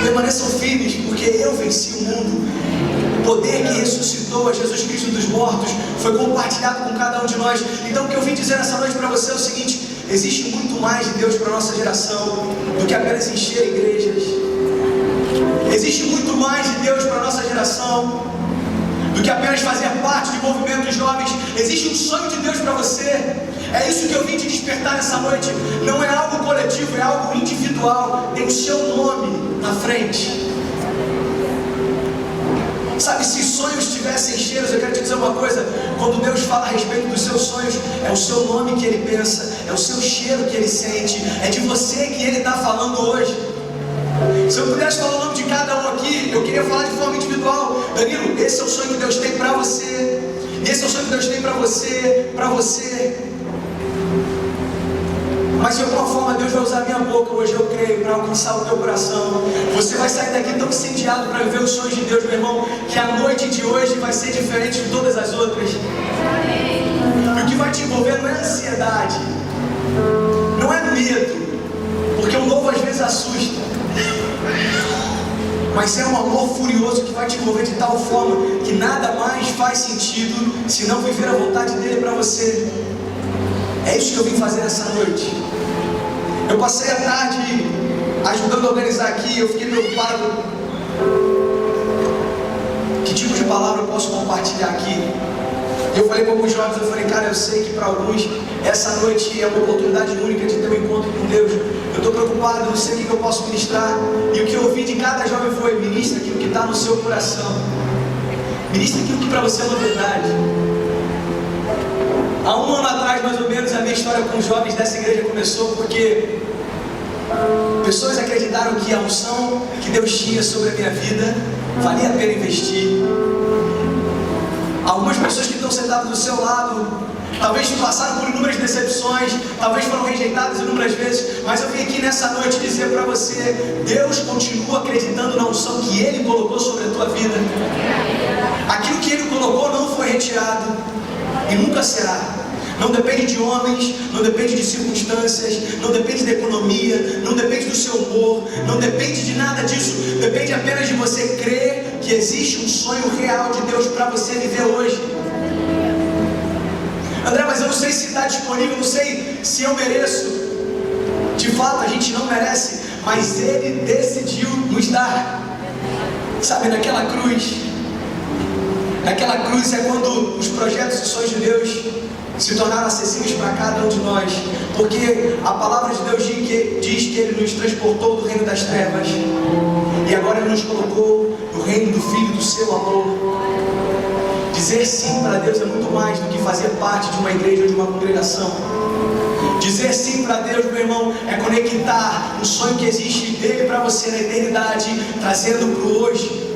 permaneçam firmes, porque eu venci o mundo. O poder que ressuscitou a Jesus Cristo dos mortos foi compartilhado com cada um de nós. Então o que eu vim dizer nessa noite para você é o seguinte: existe muito mais de Deus para a nossa geração do que apenas encher igrejas. Existe muito mais de Deus para a nossa geração do que apenas fazer parte de movimentos jovens. Existe um sonho de Deus para você. É isso que eu vim te despertar nessa noite. Não é algo coletivo, é algo individual. Tem o seu nome na frente. Sabe, se sonhos tivessem cheiros, eu quero te dizer uma coisa: quando Deus fala a respeito dos seus sonhos, é o seu nome que Ele pensa, é o seu cheiro que Ele sente, é de você que Ele está falando hoje. Se eu pudesse falar o nome de cada um aqui, eu queria falar de forma individual. Danilo, esse é o sonho que Deus tem para você. Esse é o sonho que Deus tem para você, para você. Mas de alguma forma Deus vai usar a minha boca hoje, eu creio, para alcançar o teu coração. Você vai sair daqui tão incendiado para viver os sonhos de Deus, meu irmão, que a noite de hoje vai ser diferente de todas as outras. E o que vai te envolver não é ansiedade, não é medo, porque o novo às vezes assusta. Mas é um amor furioso que vai te envolver de tal forma que nada mais faz sentido se não viver a vontade dele para você. É isso que eu vim fazer nessa noite. Eu passei a tarde ajudando a organizar aqui. Eu fiquei preocupado: que tipo de palavra eu posso compartilhar aqui? Eu falei com alguns jovens, eu falei: cara, eu sei que para alguns essa noite é uma oportunidade única de ter um encontro com Deus. Eu estou preocupado, eu não sei o que eu posso ministrar. E o que eu ouvi de cada jovem foi: ministra aquilo que está no seu coração. Ministra aquilo que para você é novidade. Há um ano atrás, mais ou menos, a minha história com os jovens dessa igreja começou porque pessoas acreditaram que a unção que Deus tinha sobre a minha vida valia a pena investir. Algumas pessoas que estão sentadas do seu lado talvez passaram por inúmeras decepções, talvez foram rejeitadas inúmeras vezes, mas eu vim aqui nessa noite dizer para você: Deus continua acreditando na unção que Ele colocou sobre a tua vida. Aquilo que Ele colocou não foi retirado e nunca será. Não depende de homens, não depende de circunstâncias, não depende da economia, não depende do seu humor, não depende de nada disso. Depende apenas de você crer que existe um sonho real de Deus para você viver hoje. André, mas eu não sei se está disponível, não sei se eu mereço. De fato, a gente não merece, mas Ele decidiu nos dar. Sabe, naquela cruz é quando os projetos e sonhos de Deus se tornaram acessíveis para cada um de nós, porque a palavra de Deus diz que Ele nos transportou do reino das trevas e agora Ele nos colocou no reino do Filho do seu amor. Dizer sim para Deus é muito mais do que fazer parte de uma igreja ou de uma congregação. Dizer sim para Deus, meu irmão, é conectar o sonho que existe dele para você na eternidade, trazendo para o hoje.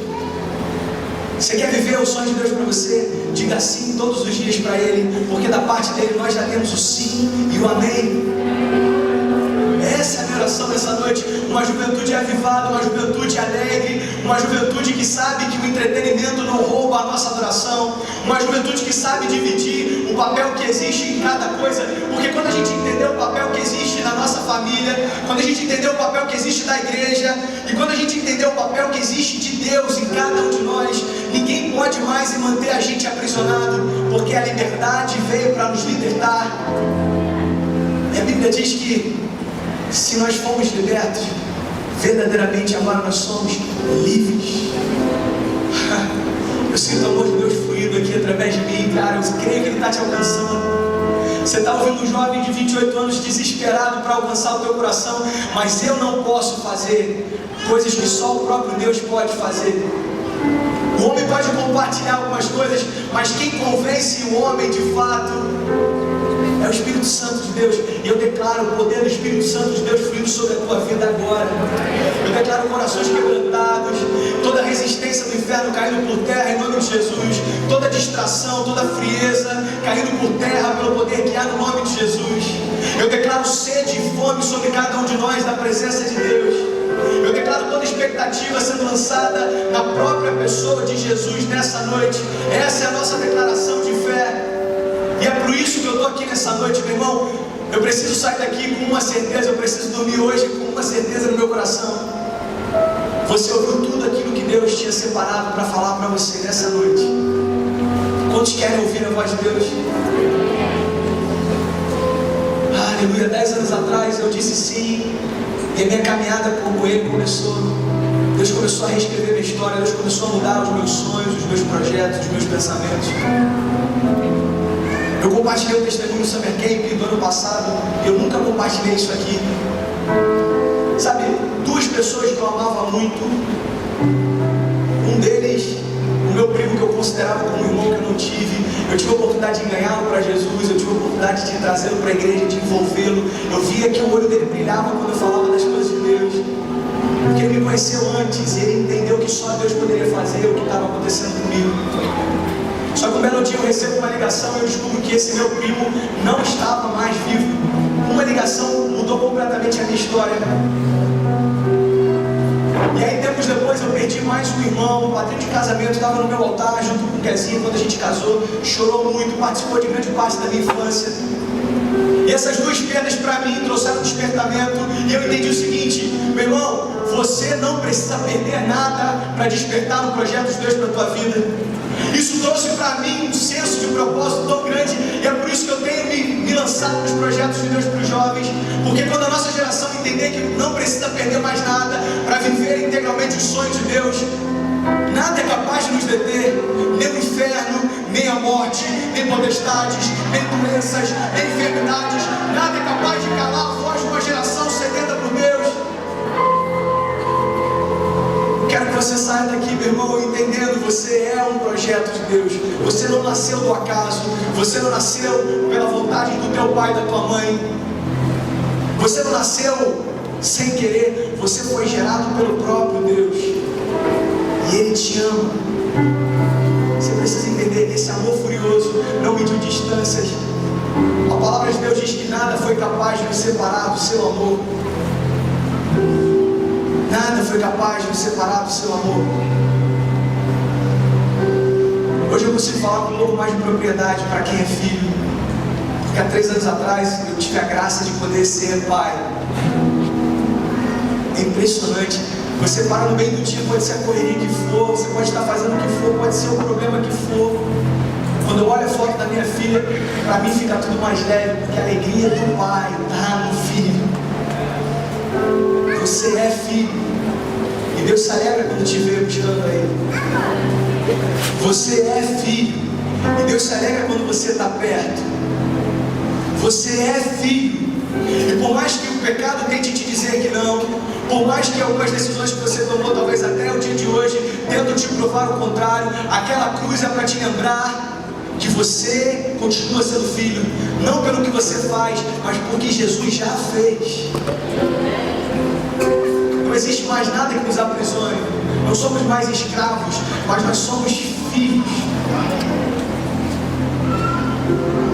Você quer viver o sonho de Deus para você? Diga sim todos os dias para Ele, porque da parte dele nós já temos o sim e o amém. Essa é a minha oração nessa noite. Uma juventude avivada, uma juventude alegre, uma juventude que sabe que o entretenimento não rouba a nossa adoração, uma juventude que sabe dividir o papel que existe em cada coisa, porque quando a gente entender o papel que existe na nossa família, quando a gente entender o papel que existe da igreja, e quando a gente entender o papel que existe de Deus em cada um de nós, ninguém pode mais manter a gente aprisionado, porque a liberdade veio para nos libertar. E a Bíblia diz que se nós fomos libertos, verdadeiramente agora nós somos livres. Eu sinto o amor de Deus fluindo aqui através de mim, cara. Eu creio que Ele está te alcançando. Você está ouvindo um jovem de 28 anos desesperado para alcançar o teu coração, mas eu não posso fazer coisas que só o próprio Deus pode fazer. O homem pode compartilhar algumas coisas, mas quem convence o homem de fato é o Espírito Santo de Deus. E eu declaro o poder do Espírito Santo de Deus fluindo sobre a tua vida agora. Eu declaro corações quebrantados, toda resistência do inferno caindo por terra em nome de Jesus, toda distração, toda frieza caindo por terra pelo poder que há no nome de Jesus. Eu declaro sede e fome sobre cada um de nós da presença de Deus. Eu declaro toda expectativa sendo lançada na própria pessoa de Jesus nessa noite. Essa é a nossa declaração de fé. E é por isso que eu estou aqui nessa noite, meu irmão. Eu preciso sair daqui com uma certeza. Eu preciso dormir hoje com uma certeza no meu coração. Você ouviu tudo aquilo que Deus tinha separado para falar para você nessa noite. Quantos querem ouvir a voz de Deus? Aleluia. 10 anos atrás eu disse sim. E a minha caminhada com Ele começou. Deus começou a reescrever minha história. Deus começou a mudar os meus sonhos, os meus projetos, os meus pensamentos. Eu compartilhei o testemunho do Summer Camp do ano passado. Eu nunca compartilhei isso aqui. Sabe, duas pessoas que eu amava muito. Um deles, o meu primo que eu considerava como irmão que eu não tive. Eu tive a oportunidade de ganhá-lo para Jesus. Eu tive a oportunidade de trazê-lo para a igreja, de envolvê-lo. Eu via que o olho dele brilhava quando eu falava das coisas de Deus. Porque ele me conheceu antes e ele entendeu que só Deus poderia fazer o que estava acontecendo comigo. Só que um belo dia eu recebo uma ligação e eu descubro que esse meu primo não estava mais vivo. Uma ligação mudou completamente a minha história. E aí tempos depois eu perdi mais um irmão, o padrinho de casamento estava no meu altar junto com o Kezinho quando a gente casou, chorou muito, participou de grande parte da minha infância. E essas duas perdas para mim trouxeram um despertamento e eu entendi o seguinte: meu irmão, você não precisa perder nada para despertar no projeto de Deus para a tua vida. Isso trouxe para mim um senso de propósito tão grande e é por isso que eu tenho me lançado nos projetos de Deus para os jovens, porque quando a nossa geração entender que não precisa perder mais nada para viver integralmente os sonhos de Deus, nada é capaz de nos deter, nem o inferno, nem a morte, nem potestades, nem doenças, nem enfermidades, nada é capaz de calar a voz de uma geração sedenta por Deus. Quero que você saia daqui, meu irmão, entendendo, você é um projeto de Deus. Você não nasceu do acaso, você não nasceu pela vontade do teu pai e da tua mãe. Você não nasceu sem querer, você foi gerado pelo próprio Deus. E Ele te ama. Você precisa entender que esse amor furioso não mediu distâncias. A palavra de Deus diz que nada foi capaz de nos separar do seu amor. Nada foi capaz de nos separar do seu amor. Hoje eu consigo falar com um pouco mais de propriedade para quem é filho. Porque há 3 anos atrás eu tive a graça de poder ser pai. É impressionante. Você para no meio do dia, pode ser a correria que for, você pode estar fazendo o que for, pode ser o problema que for. Quando eu olho a foto da minha filha, para mim fica tudo mais leve, porque a alegria do pai está no filho. Você é filho. E Deus se alegra quando te vê buscando a Ele. Você é filho. E Deus se alegra quando você está perto. Você é filho. E por mais que o pecado tente te dizer que não, por mais que algumas decisões que você tomou, talvez até o dia de hoje, tentam te provar o contrário, aquela cruz é para te lembrar que você continua sendo filho. Não pelo que você faz, mas porque Jesus já fez. Não existe mais nada que nos aprisione. Não somos mais escravos, mas nós somos filhos.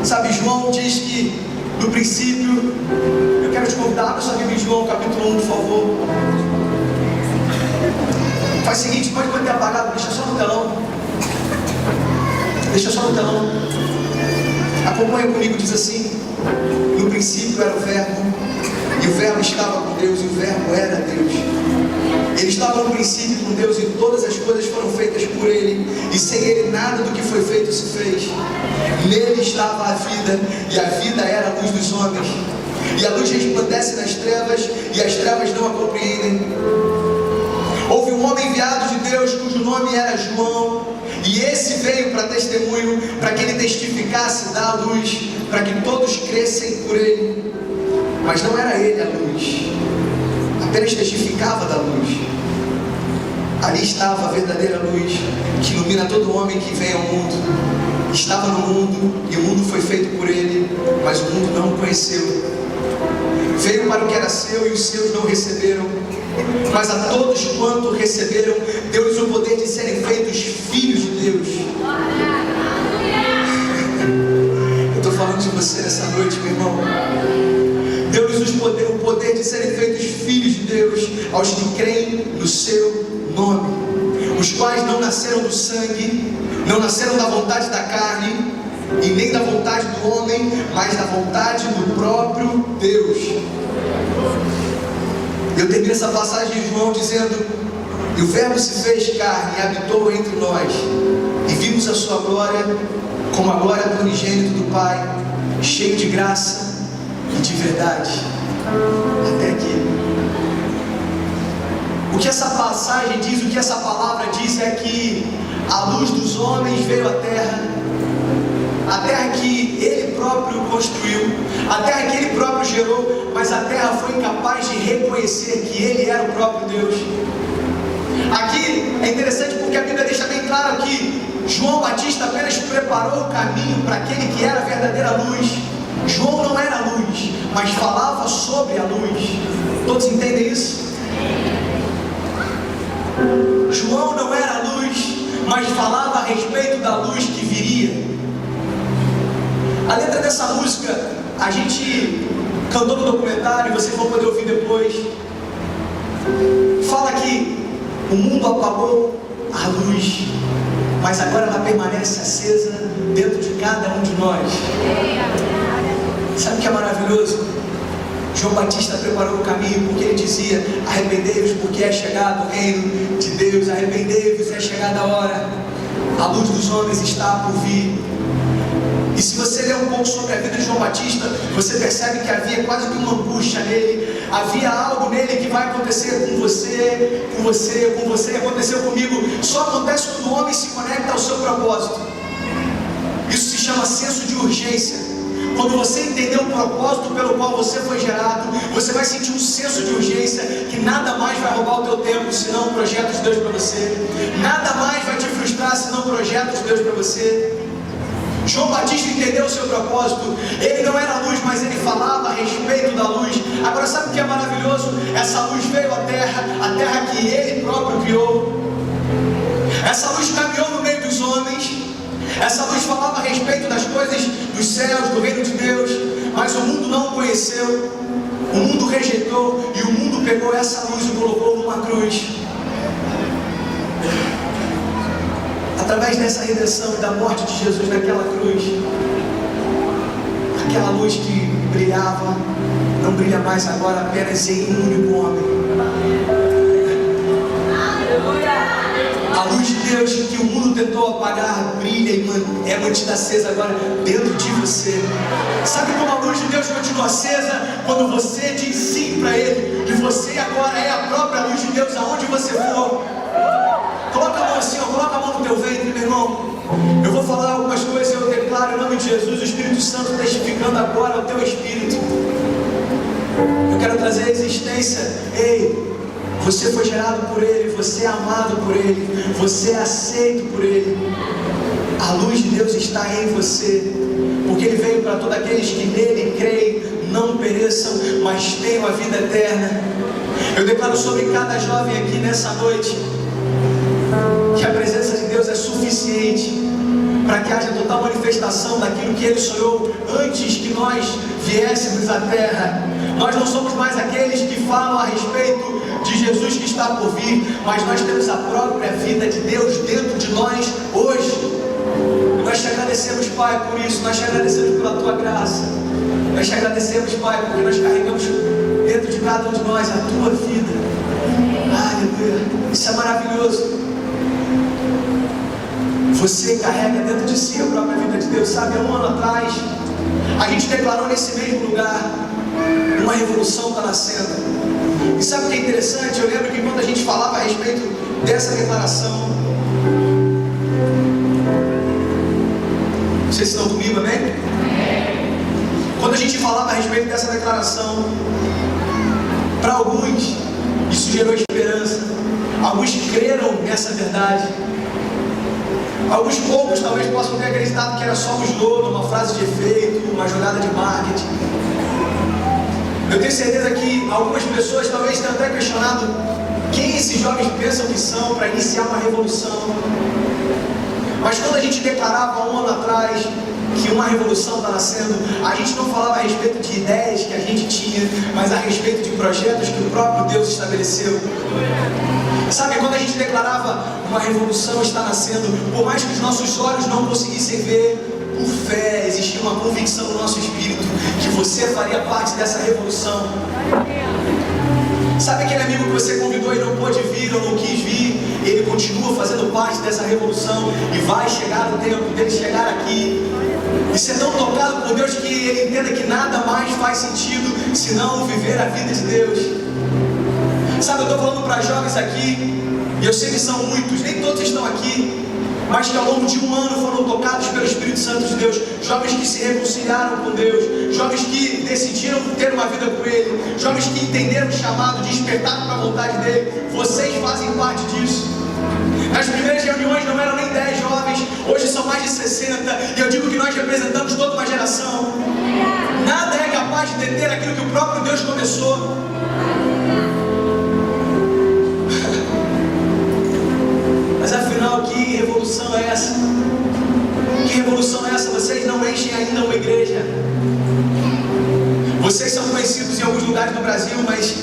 Sabe, João diz que no princípio, eu quero te convidar, abra sua Bíblia em João capítulo 1, por favor. Faz o seguinte, pode manter apagado, deixa só no telão. Deixa só no telão. Acompanha comigo, diz assim: no princípio era o verbo, e o verbo estava com Deus, e o verbo era Deus. Ele estava no princípio com Deus, e todas as coisas foram feitas por Ele, e sem Ele nada do que foi feito se fez. Nele estava a vida, e a vida era a luz dos homens. E a luz resplandece nas trevas, e as trevas não a compreendem. Houve um homem enviado de Deus, cujo nome era João, e E esse veio para testemunho, para que ele testificasse da luz, para que todos crescem por ele. Mas não era ele a luz, apenas testificava da luz. Ali estava a verdadeira luz, que ilumina todo homem que vem ao mundo. Estava no mundo, e o mundo foi feito por ele, mas o mundo não o conheceu. Veio para o que era seu, e os seus não receberam. Mas a todos quanto receberam, deu-lhes o poder de serem feitos filhos de Deus. Eu estou falando de você nessa noite, meu irmão. Deu-lhes o poder de serem feitos filhos de Deus, aos que creem no seu nome, os quais não nasceram do sangue, não nasceram da vontade da carne, e nem da vontade do homem, mas da vontade do próprio Deus. Eu termino essa passagem de João dizendo: e o Verbo se fez carne e habitou entre nós, e vimos a sua glória, como a glória do unigênito do Pai, cheio de graça e de verdade. Até aqui. O que essa passagem diz, o que essa palavra diz é que a luz dos homens veio à terra, a terra que ele próprio construiu, a terra que ele próprio gerou, mas a terra foi incapaz de reconhecer que ele era o próprio Deus. Aqui é interessante porque a Bíblia deixa bem claro que João Batista apenas preparou o caminho para aquele que era a verdadeira luz. João não era a luz, mas falava sobre a luz. Todos entendem isso? João não era a luz, mas falava a respeito da luz que viria. A letra dessa música a gente cantou no documentário, vocês vão poder ouvir depois. Fala que o mundo apagou a luz, mas agora ela permanece acesa dentro de cada um de nós. Sabe o que é maravilhoso? João Batista preparou o caminho porque ele dizia: arrependei-vos porque é chegado o reino de Deus, arrependei-vos, é chegada a hora, a luz dos homens está por vir. E se você ler um pouco sobre a vida de João Batista, você percebe que havia quase que uma angústia nele, havia algo nele que vai acontecer com você, com você, com você, aconteceu comigo. Só acontece quando o homem se conecta ao seu propósito. Isso se chama senso de urgência. Quando você entender o propósito pelo qual você foi gerado, você vai sentir um senso de urgência que nada mais vai roubar o teu tempo senão o projeto de Deus para você. Nada mais vai te frustrar senão o projeto de Deus para você. João Batista entendeu o seu propósito. Ele não era luz, mas ele falava a respeito da luz. Agora sabe o que é maravilhoso? Essa luz veio à terra que ele próprio criou. Essa luz caminhou no meio dos homens. Essa luz falava a respeito das coisas dos céus, do reino de Deus, mas o mundo não o conheceu, o mundo rejeitou, e o mundo pegou essa luz e colocou numa cruz. Através dessa redenção e da morte de Jesus naquela cruz, aquela luz que brilhava, não brilha mais agora apenas em um único homem. A luz de Deus que o mundo tentou apagar, brilha e é mantida acesa agora dentro de você. Sabe como a luz de Deus continua acesa? Quando você diz sim para Ele. E você agora é a própria luz de Deus aonde você for. Coloca a mão assim, ó, coloca a mão no teu ventre, meu irmão. Eu vou falar algumas coisas e eu declaro em nome de Jesus, o Espírito Santo testificando agora ao teu espírito. Eu quero trazer a existência. Ei, você foi gerado por Ele, você é amado por Ele, você é aceito por Ele. A luz de Deus está em você, porque Ele veio para todos aqueles que nele creem, não pereçam, mas tenham a vida eterna. Eu declaro sobre cada jovem aqui nessa noite que a presença de Deus é suficiente para que haja total manifestação daquilo que Ele sonhou antes que nós viéssemos à terra. Nós não somos mais aqueles que falam a respeito de Jesus que está por vir, mas nós temos a própria vida de Deus dentro de nós hoje. Nós te agradecemos, Pai, por isso. Nós te agradecemos pela Tua graça. Nós te agradecemos, Pai, porque nós carregamos dentro de cada um de nós a Tua vida. Aleluia. Isso é maravilhoso. Você carrega dentro de si a própria vida de Deus. Sabe, há um ano atrás, a gente declarou nesse mesmo lugar: uma revolução está nascendo. E sabe o que é interessante? Eu lembro que quando a gente falava a respeito dessa declaração, Vocês estão comigo, amém? Quando a gente falava a respeito dessa declaração, para alguns isso gerou esperança. Alguns creram nessa verdade. Alguns poucos talvez possam ter acreditado que era só um slogan, uma frase de efeito, uma jogada de marketing. Eu tenho certeza que algumas pessoas talvez tenham até questionado quem esses jovens pensam que são para iniciar uma revolução. Mas quando a gente declarava 1 ano atrás que uma revolução está nascendo, a gente não falava a respeito de ideias que a gente tinha, mas a respeito de projetos que o próprio Deus estabeleceu. Sabe, quando a gente declarava uma revolução está nascendo, por mais que os nossos olhos não conseguissem ver, por fé existia uma convicção no nosso espírito que você faria parte dessa revolução. Sabe aquele amigo que você convidou e não pôde vir ou não quis vir? Ele continua fazendo parte dessa revolução e vai chegar o tempo dele chegar aqui e ser tão tocado por Deus que ele entenda que nada mais faz sentido senão viver a vida de Deus. Sabe, eu estou falando para jovens aqui, e eu sei que são muitos, nem todos estão aqui, mas que ao longo de 1 ano foram tocados pelo Espírito Santo de Deus, jovens que se reconciliaram com Deus, jovens que decidiram ter uma vida com Ele, jovens que entenderam o chamado, despertaram para a vontade dEle. Vocês fazem parte disso. Nas primeiras reuniões não eram nem 10 jovens, hoje são mais de 60, e eu digo que nós representamos toda uma geração. Nada é capaz de deter aquilo que o próprio Deus começou. Mas afinal, que revolução é essa? Que revolução é essa? Vocês não enchem ainda uma igreja. Vocês são conhecidos em alguns lugares do Brasil, mas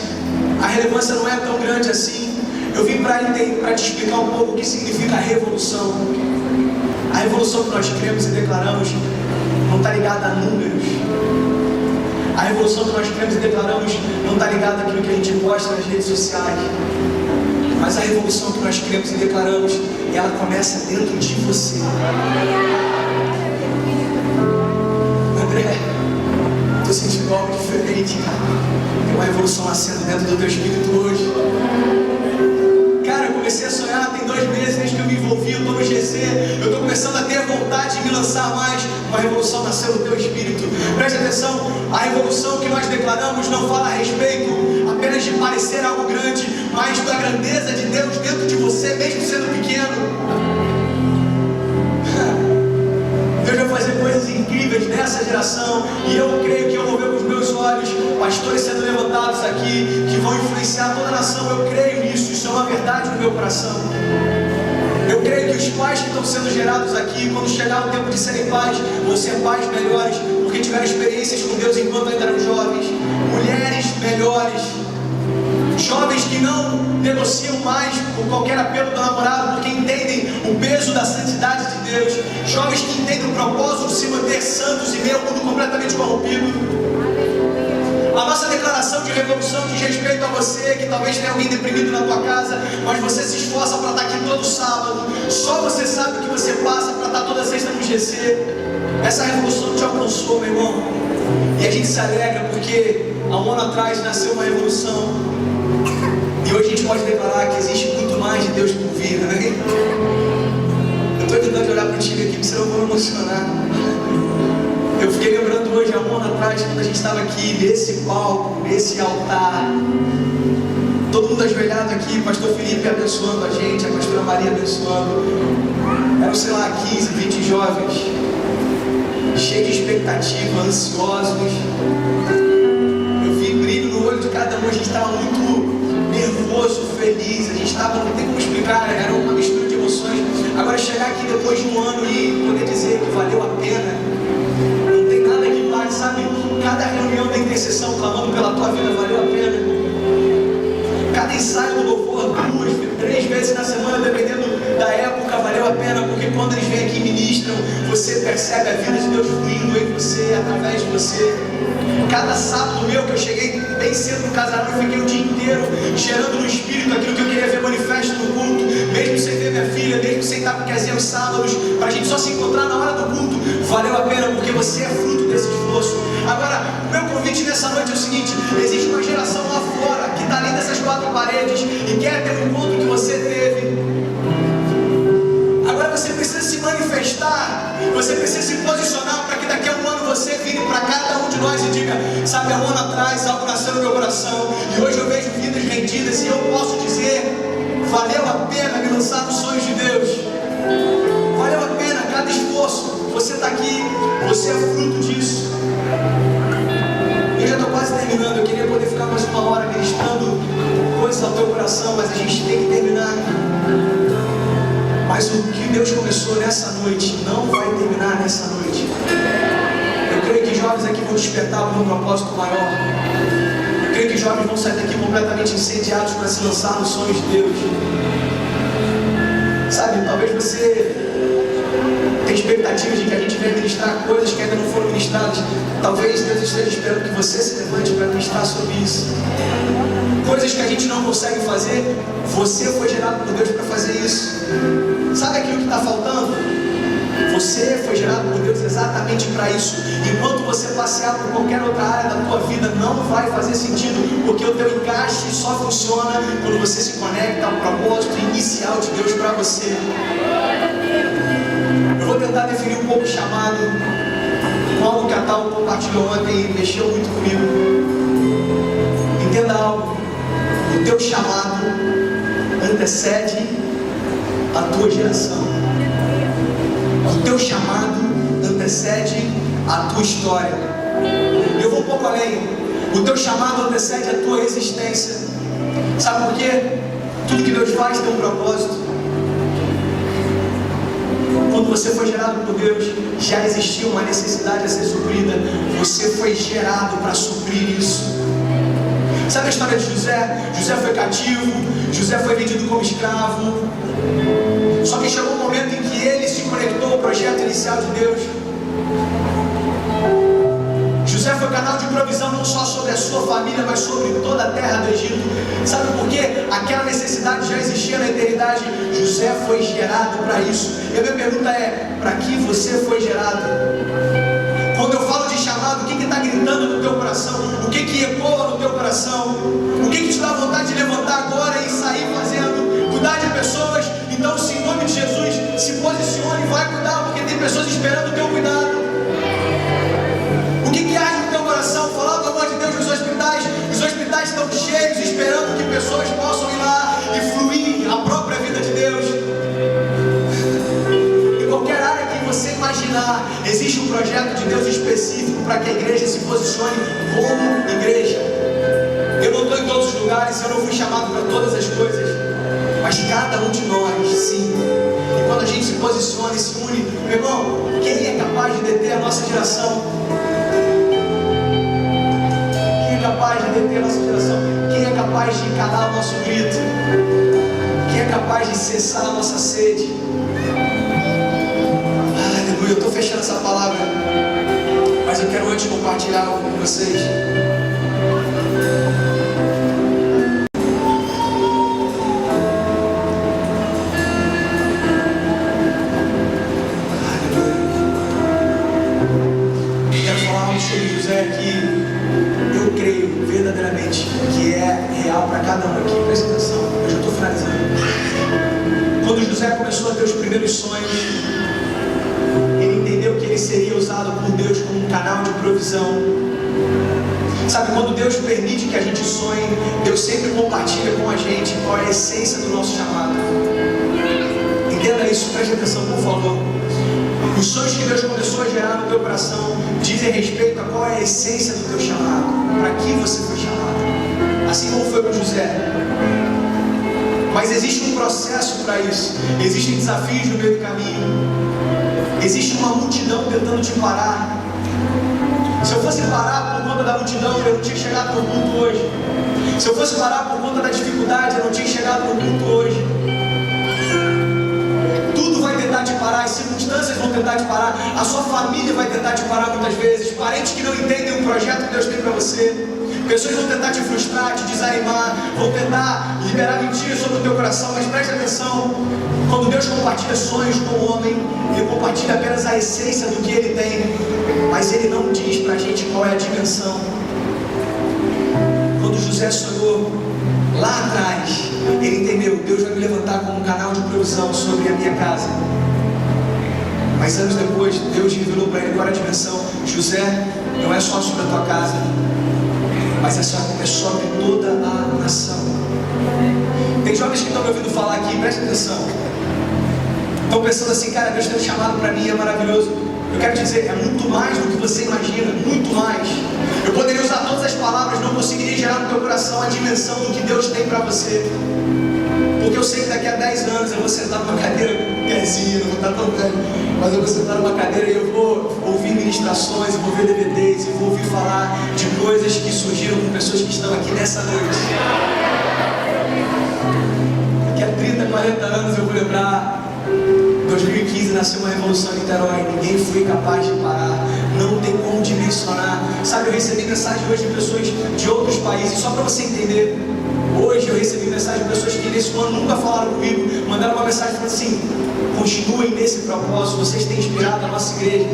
a relevância não é tão grande assim. Eu vim para te explicar um pouco o que significa a revolução. A revolução que nós cremos e declaramos não está ligada a números. A revolução que nós cremos e declaramos não está ligada àquilo que a gente posta nas redes sociais. Mas a revolução que nós cremos e declaramos, ela começa dentro de você. André, estou sentindo algo diferente, cara. Tem uma revolução nascendo dentro do teu espírito hoje. Cara, eu comecei a sonhar tem 2 meses desde que eu me envolvi, eu estou no GC, eu estou começando a ter vontade de me lançar mais. Uma revolução nasceu no teu espírito. Preste atenção, a revolução que nós declaramos não fala a respeito apenas de parecer algo grande, mas da grandeza de Deus dentro de você, mesmo sendo pequeno. Deus vai fazer coisas incríveis nessa geração, e eu creio que eu vou ver com os meus olhos pastores sendo levantados aqui, que vão influenciar toda a nação. Eu creio nisso, isso é uma verdade no meu coração. Eu creio que os pais que estão sendo gerados aqui, quando chegar o tempo de serem pais, vão ser pais melhores, porque tiveram experiências com Deus enquanto ainda eram jovens. Mulheres melhores, jovens que não negociam mais por qualquer apelo do namorado, porque entendem o peso da santidade de Deus. Jovens que entendem o propósito de se manter santos e meio ao mundo completamente corrompido. A nossa declaração de revolução diz respeito a você, que talvez tenha alguém deprimido na tua casa, mas você se esforça para estar aqui todo sábado. Só você sabe o que você passa para estar toda sexta no GC. Essa revolução te alcançou, meu irmão. E a gente se alegra porque há 1 ano atrás nasceu uma revolução. E hoje a gente pode declarar que existe muito mais de Deus por vir, né? Eu estou tentando olhar para o time aqui, porque senão eu vou me emocionar. Eu fiquei lembrando hoje, há 1 ano atrás, quando a gente estava aqui, nesse palco, nesse altar. Todo mundo ajoelhado aqui, pastor Felipe abençoando a gente, a pastora Maria abençoando. Eram, sei lá, 15, 20 jovens, cheios de expectativa, ansiosos. Eu vi brilho no olho de cada um, a gente estava muito nervoso, feliz, a gente estava, não tem como explicar, era uma mistura de emoções. Agora chegar aqui depois de 1 ano e poder dizer que valeu a pena, não tem nada que pague, sabe? Cada reunião da intercessão clamando pela tua vida valeu a pena. Cada ensaio do louvor 2, 3 vezes na semana, dependendo da época, valeu a pena, porque quando eles vêm aqui e ministram, você percebe a vida de Deus fluindo em você, através de você. Cada sábado meu, que eu cheguei bem cedo no casarão e fiquei o dia inteiro gerando no espírito aquilo que eu queria ver manifesto no culto, mesmo sem ver minha filha, mesmo sem estar com Kezinha aos sábados, para a gente só se encontrar na hora do culto, valeu a pena, porque você é fruto desse esforço. Agora, o meu convite nessa noite é o seguinte: existe uma geração lá fora que está além dessas 4 paredes e quer ter um encontro que você teve. Agora você precisa se manifestar, Você precisa se posicionar para que daqui a um ano você vire para cada um de nós e diga: sabe, há um ano atrás algo nasceu no meu coração e hoje eu vejo vidas rendidas e eu posso dizer: valeu a pena me lançar nos sonhos de Deus. Valeu a pena cada esforço. Você está aqui, você é fruto disso. Eu já estou quase terminando. Eu queria poder ficar mais uma hora ministrando coisas ao teu coração, mas a gente tem que terminar. Mas o que Deus começou nessa noite não vai terminar nessa noite. Eu creio que jovens aqui vão despertar para um propósito maior. Eu creio que jovens vão sair daqui completamente incendiados para se lançar nos sonhos de Deus. Sabe, talvez você tenha expectativas de que a gente venha ministrar coisas que ainda não foram ministradas. Talvez Deus esteja esperando que você se levante para ministrar sobre isso. Coisas que a gente não consegue fazer, você foi gerado por Deus para fazer isso. Sabe aquilo que está faltando? Você foi gerado por Deus exatamente para isso. Enquanto você passear por qualquer outra área da tua vida, não vai fazer sentido, porque o teu encaixe só funciona quando você se conecta ao propósito inicial de Deus para você. Eu vou tentar definir um pouco o chamado, com algo que a Tal compartilhou ontem e mexeu muito comigo. Entenda algo: o teu chamado antecede a tua geração. O teu chamado antecede a tua história. Eu vou um pouco além. O teu chamado antecede a tua existência. Sabe por quê? Tudo que Deus faz tem um propósito. Quando você foi gerado por Deus, já existia uma necessidade a ser suprida. Você foi gerado para suprir isso. Sabe a história de José? José foi cativo, José foi vendido como escravo. Só que chegou um momento em que ele se conectou ao projeto inicial de Deus. José foi canal de provisão não só sobre a sua família, mas sobre toda a terra do Egito. Sabe por quê? Aquela necessidade já existia na eternidade. José foi gerado para isso. E a minha pergunta é: para que você foi gerado? Quando eu falo de chamado, o que está gritando no teu coração? O que ecoa no teu coração? O que te dá vontade de levantar agora e sair fazendo? Cuidar de pessoas? Então, se em nome de Jesus, se posicione e vai cuidar, porque tem pessoas esperando o teu cuidado. O que arde no teu coração? Falar do amor de Deus nos hospitais. Os hospitais estão cheios, esperando que pessoas possam ir lá e fluir a própria vida de Deus. Em qualquer área que você imaginar, existe um projeto de Deus específico para que a igreja se posicione como igreja. Eu não estou em todos os lugares, eu não fui chamado para todas as coisas, mas cada um de nós, sim. E quando a gente se posiciona e se une, meu irmão, quem é capaz de deter a nossa geração? Quem é capaz de deter a nossa geração? Quem é capaz de calar o nosso grito? Quem é capaz de cessar a nossa sede? Aleluia, eu estou fechando essa palavra, mas eu quero antes compartilhar algo com vocês. Para cada um aqui, presta atenção, eu já estou finalizando. Quando José começou a ter os primeiros sonhos, ele entendeu que ele seria usado por Deus como um canal de provisão. Sabe, quando Deus permite que a gente sonhe, Deus sempre compartilha com a gente qual é a essência do nosso chamado. Entenda isso, preste atenção, por favor. Os sonhos que Deus começou a gerar no teu coração dizem respeito a qual é a essência do teu chamado, para que você foi chamado. Assim como foi com José. Mas existe um processo para isso. Existem desafios no meio do caminho. Existe uma multidão tentando te parar. Se eu fosse parar por conta da multidão, eu não tinha chegado no culto hoje. Se eu fosse parar por conta da dificuldade, eu não tinha chegado no culto hoje. Tudo vai tentar te parar, as circunstâncias vão tentar te parar, a sua família vai tentar te parar muitas vezes, parentes que não entendem o projeto que Deus tem para você. Pessoas vão tentar te frustrar, te desanimar, vão tentar liberar mentiras sobre o teu coração, mas preste atenção, quando Deus compartilha sonhos com o homem, Ele compartilha apenas a essência do que Ele tem, mas Ele não diz pra gente qual é a dimensão. Quando José sonhou, lá atrás, ele entendeu, Deus vai me levantar como um canal de provisão sobre a minha casa. Mas anos depois, Deus revelou para ele qual era a dimensão. José, não é só sobre a tua casa, mas é sobre toda a nação. Tem jovens que estão me ouvindo falar aqui, presta atenção. Estão pensando assim, cara, Deus tem um chamado para mim, é maravilhoso. Eu quero te dizer, é muito mais do que você imagina, muito mais. Eu poderia usar todas as palavras, não conseguiria gerar no teu coração a dimensão do que Deus tem para você. Porque eu sei que daqui a 10 anos eu vou sentar numa cadeira, pezinha, não vou estar tão velho, mas eu vou sentar numa cadeira e eu vou ouvir ministrações, eu vou ver DVDs, eu vou ouvir falar de coisas que surgiram com pessoas que estão aqui nessa noite. Daqui a 30, 40 anos eu vou lembrar. 2015 nasceu uma revolução em Niterói, ninguém foi capaz de parar, não tem como dimensionar. Sabe, eu recebi mensagem hoje de pessoas de outros países, só para você entender. Hoje eu recebi mensagem de pessoas que nesse ano nunca falaram comigo, mandaram uma mensagem falando assim: continuem nesse propósito, vocês têm inspirado a nossa igreja.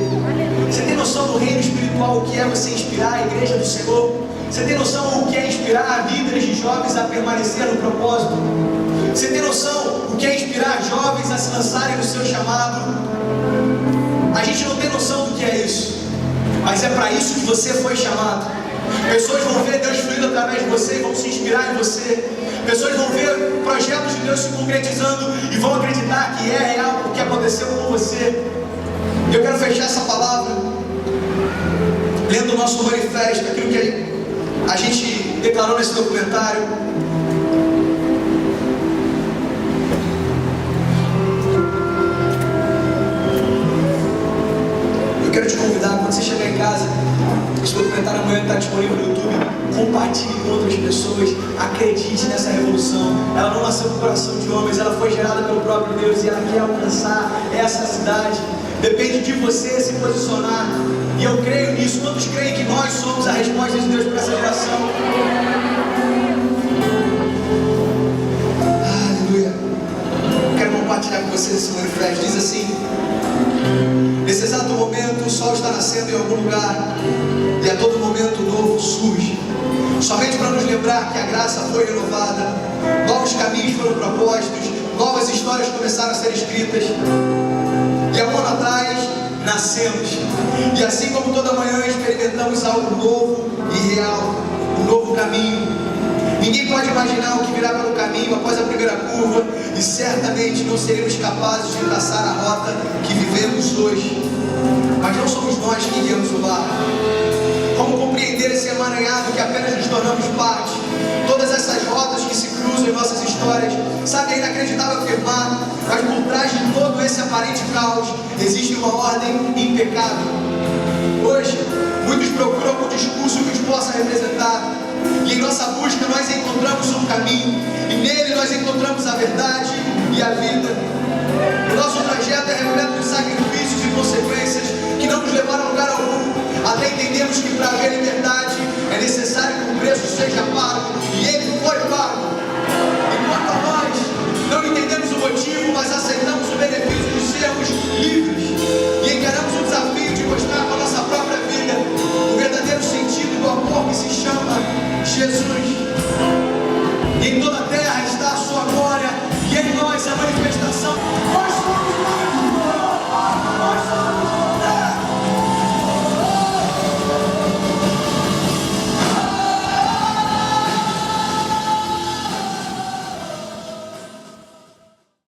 Você tem noção do reino espiritual, o que é você inspirar a igreja do Senhor? Você tem noção o que é inspirar líderes de jovens a permanecer no propósito? Você tem noção o que é inspirar jovens a se lançarem no seu chamado? A gente não tem noção do que é isso, mas é para isso que você foi chamado. Pessoas vão ver Deus fluindo através de você e vão se inspirar em você. Pessoas vão ver projetos de Deus se concretizando e vão acreditar que é real o que aconteceu com você. Eu quero fechar essa palavra lendo o nosso manifesto, aquilo que a gente declarou nesse documentário. Eu quero te convidar, quando você chegar em casa, esse documentário amanhã está disponível no YouTube. Compartilhe com outras pessoas. Acredite nessa revolução. Ela não nasceu no coração de homens, ela foi gerada pelo próprio Deus e ela quer alcançar essa cidade. Depende de você se posicionar. E eu creio nisso. Quantos creem que nós somos a resposta de Deus para essa geração? Aleluia. Eu quero compartilhar com vocês esse manifesto. Diz assim: nesse exato momento o sol está nascendo em algum lugar e a todo momento o novo surge, somente para nos lembrar que a graça foi renovada, novos caminhos foram propostos, novas histórias começaram a ser escritas. E há um ano atrás nascemos, e assim como toda manhã experimentamos algo novo e real, um novo caminho. Ninguém pode imaginar o que virá pelo caminho após a primeira curva, e certamente não seremos capazes de traçar a rota que vivemos hoje. Mas não somos nós que guiamos o barco. Como compreender esse emaranhado que apenas nos tornamos parte? Todas essas rotas que se cruzam em nossas histórias. Sabe, é inacreditável afirmar, mas por trás de todo esse aparente caos existe uma ordem impecável. Hoje, muitos procuram um discurso que os possa representar, e em nossa busca nós encontramos um caminho, e nele nós encontramos a verdade e a vida. O nosso trajeto é repleto de sacrifícios e consequências que não nos levaram a lugar algum, até entendemos que para haver liberdade é necessário que o preço seja pago, e ele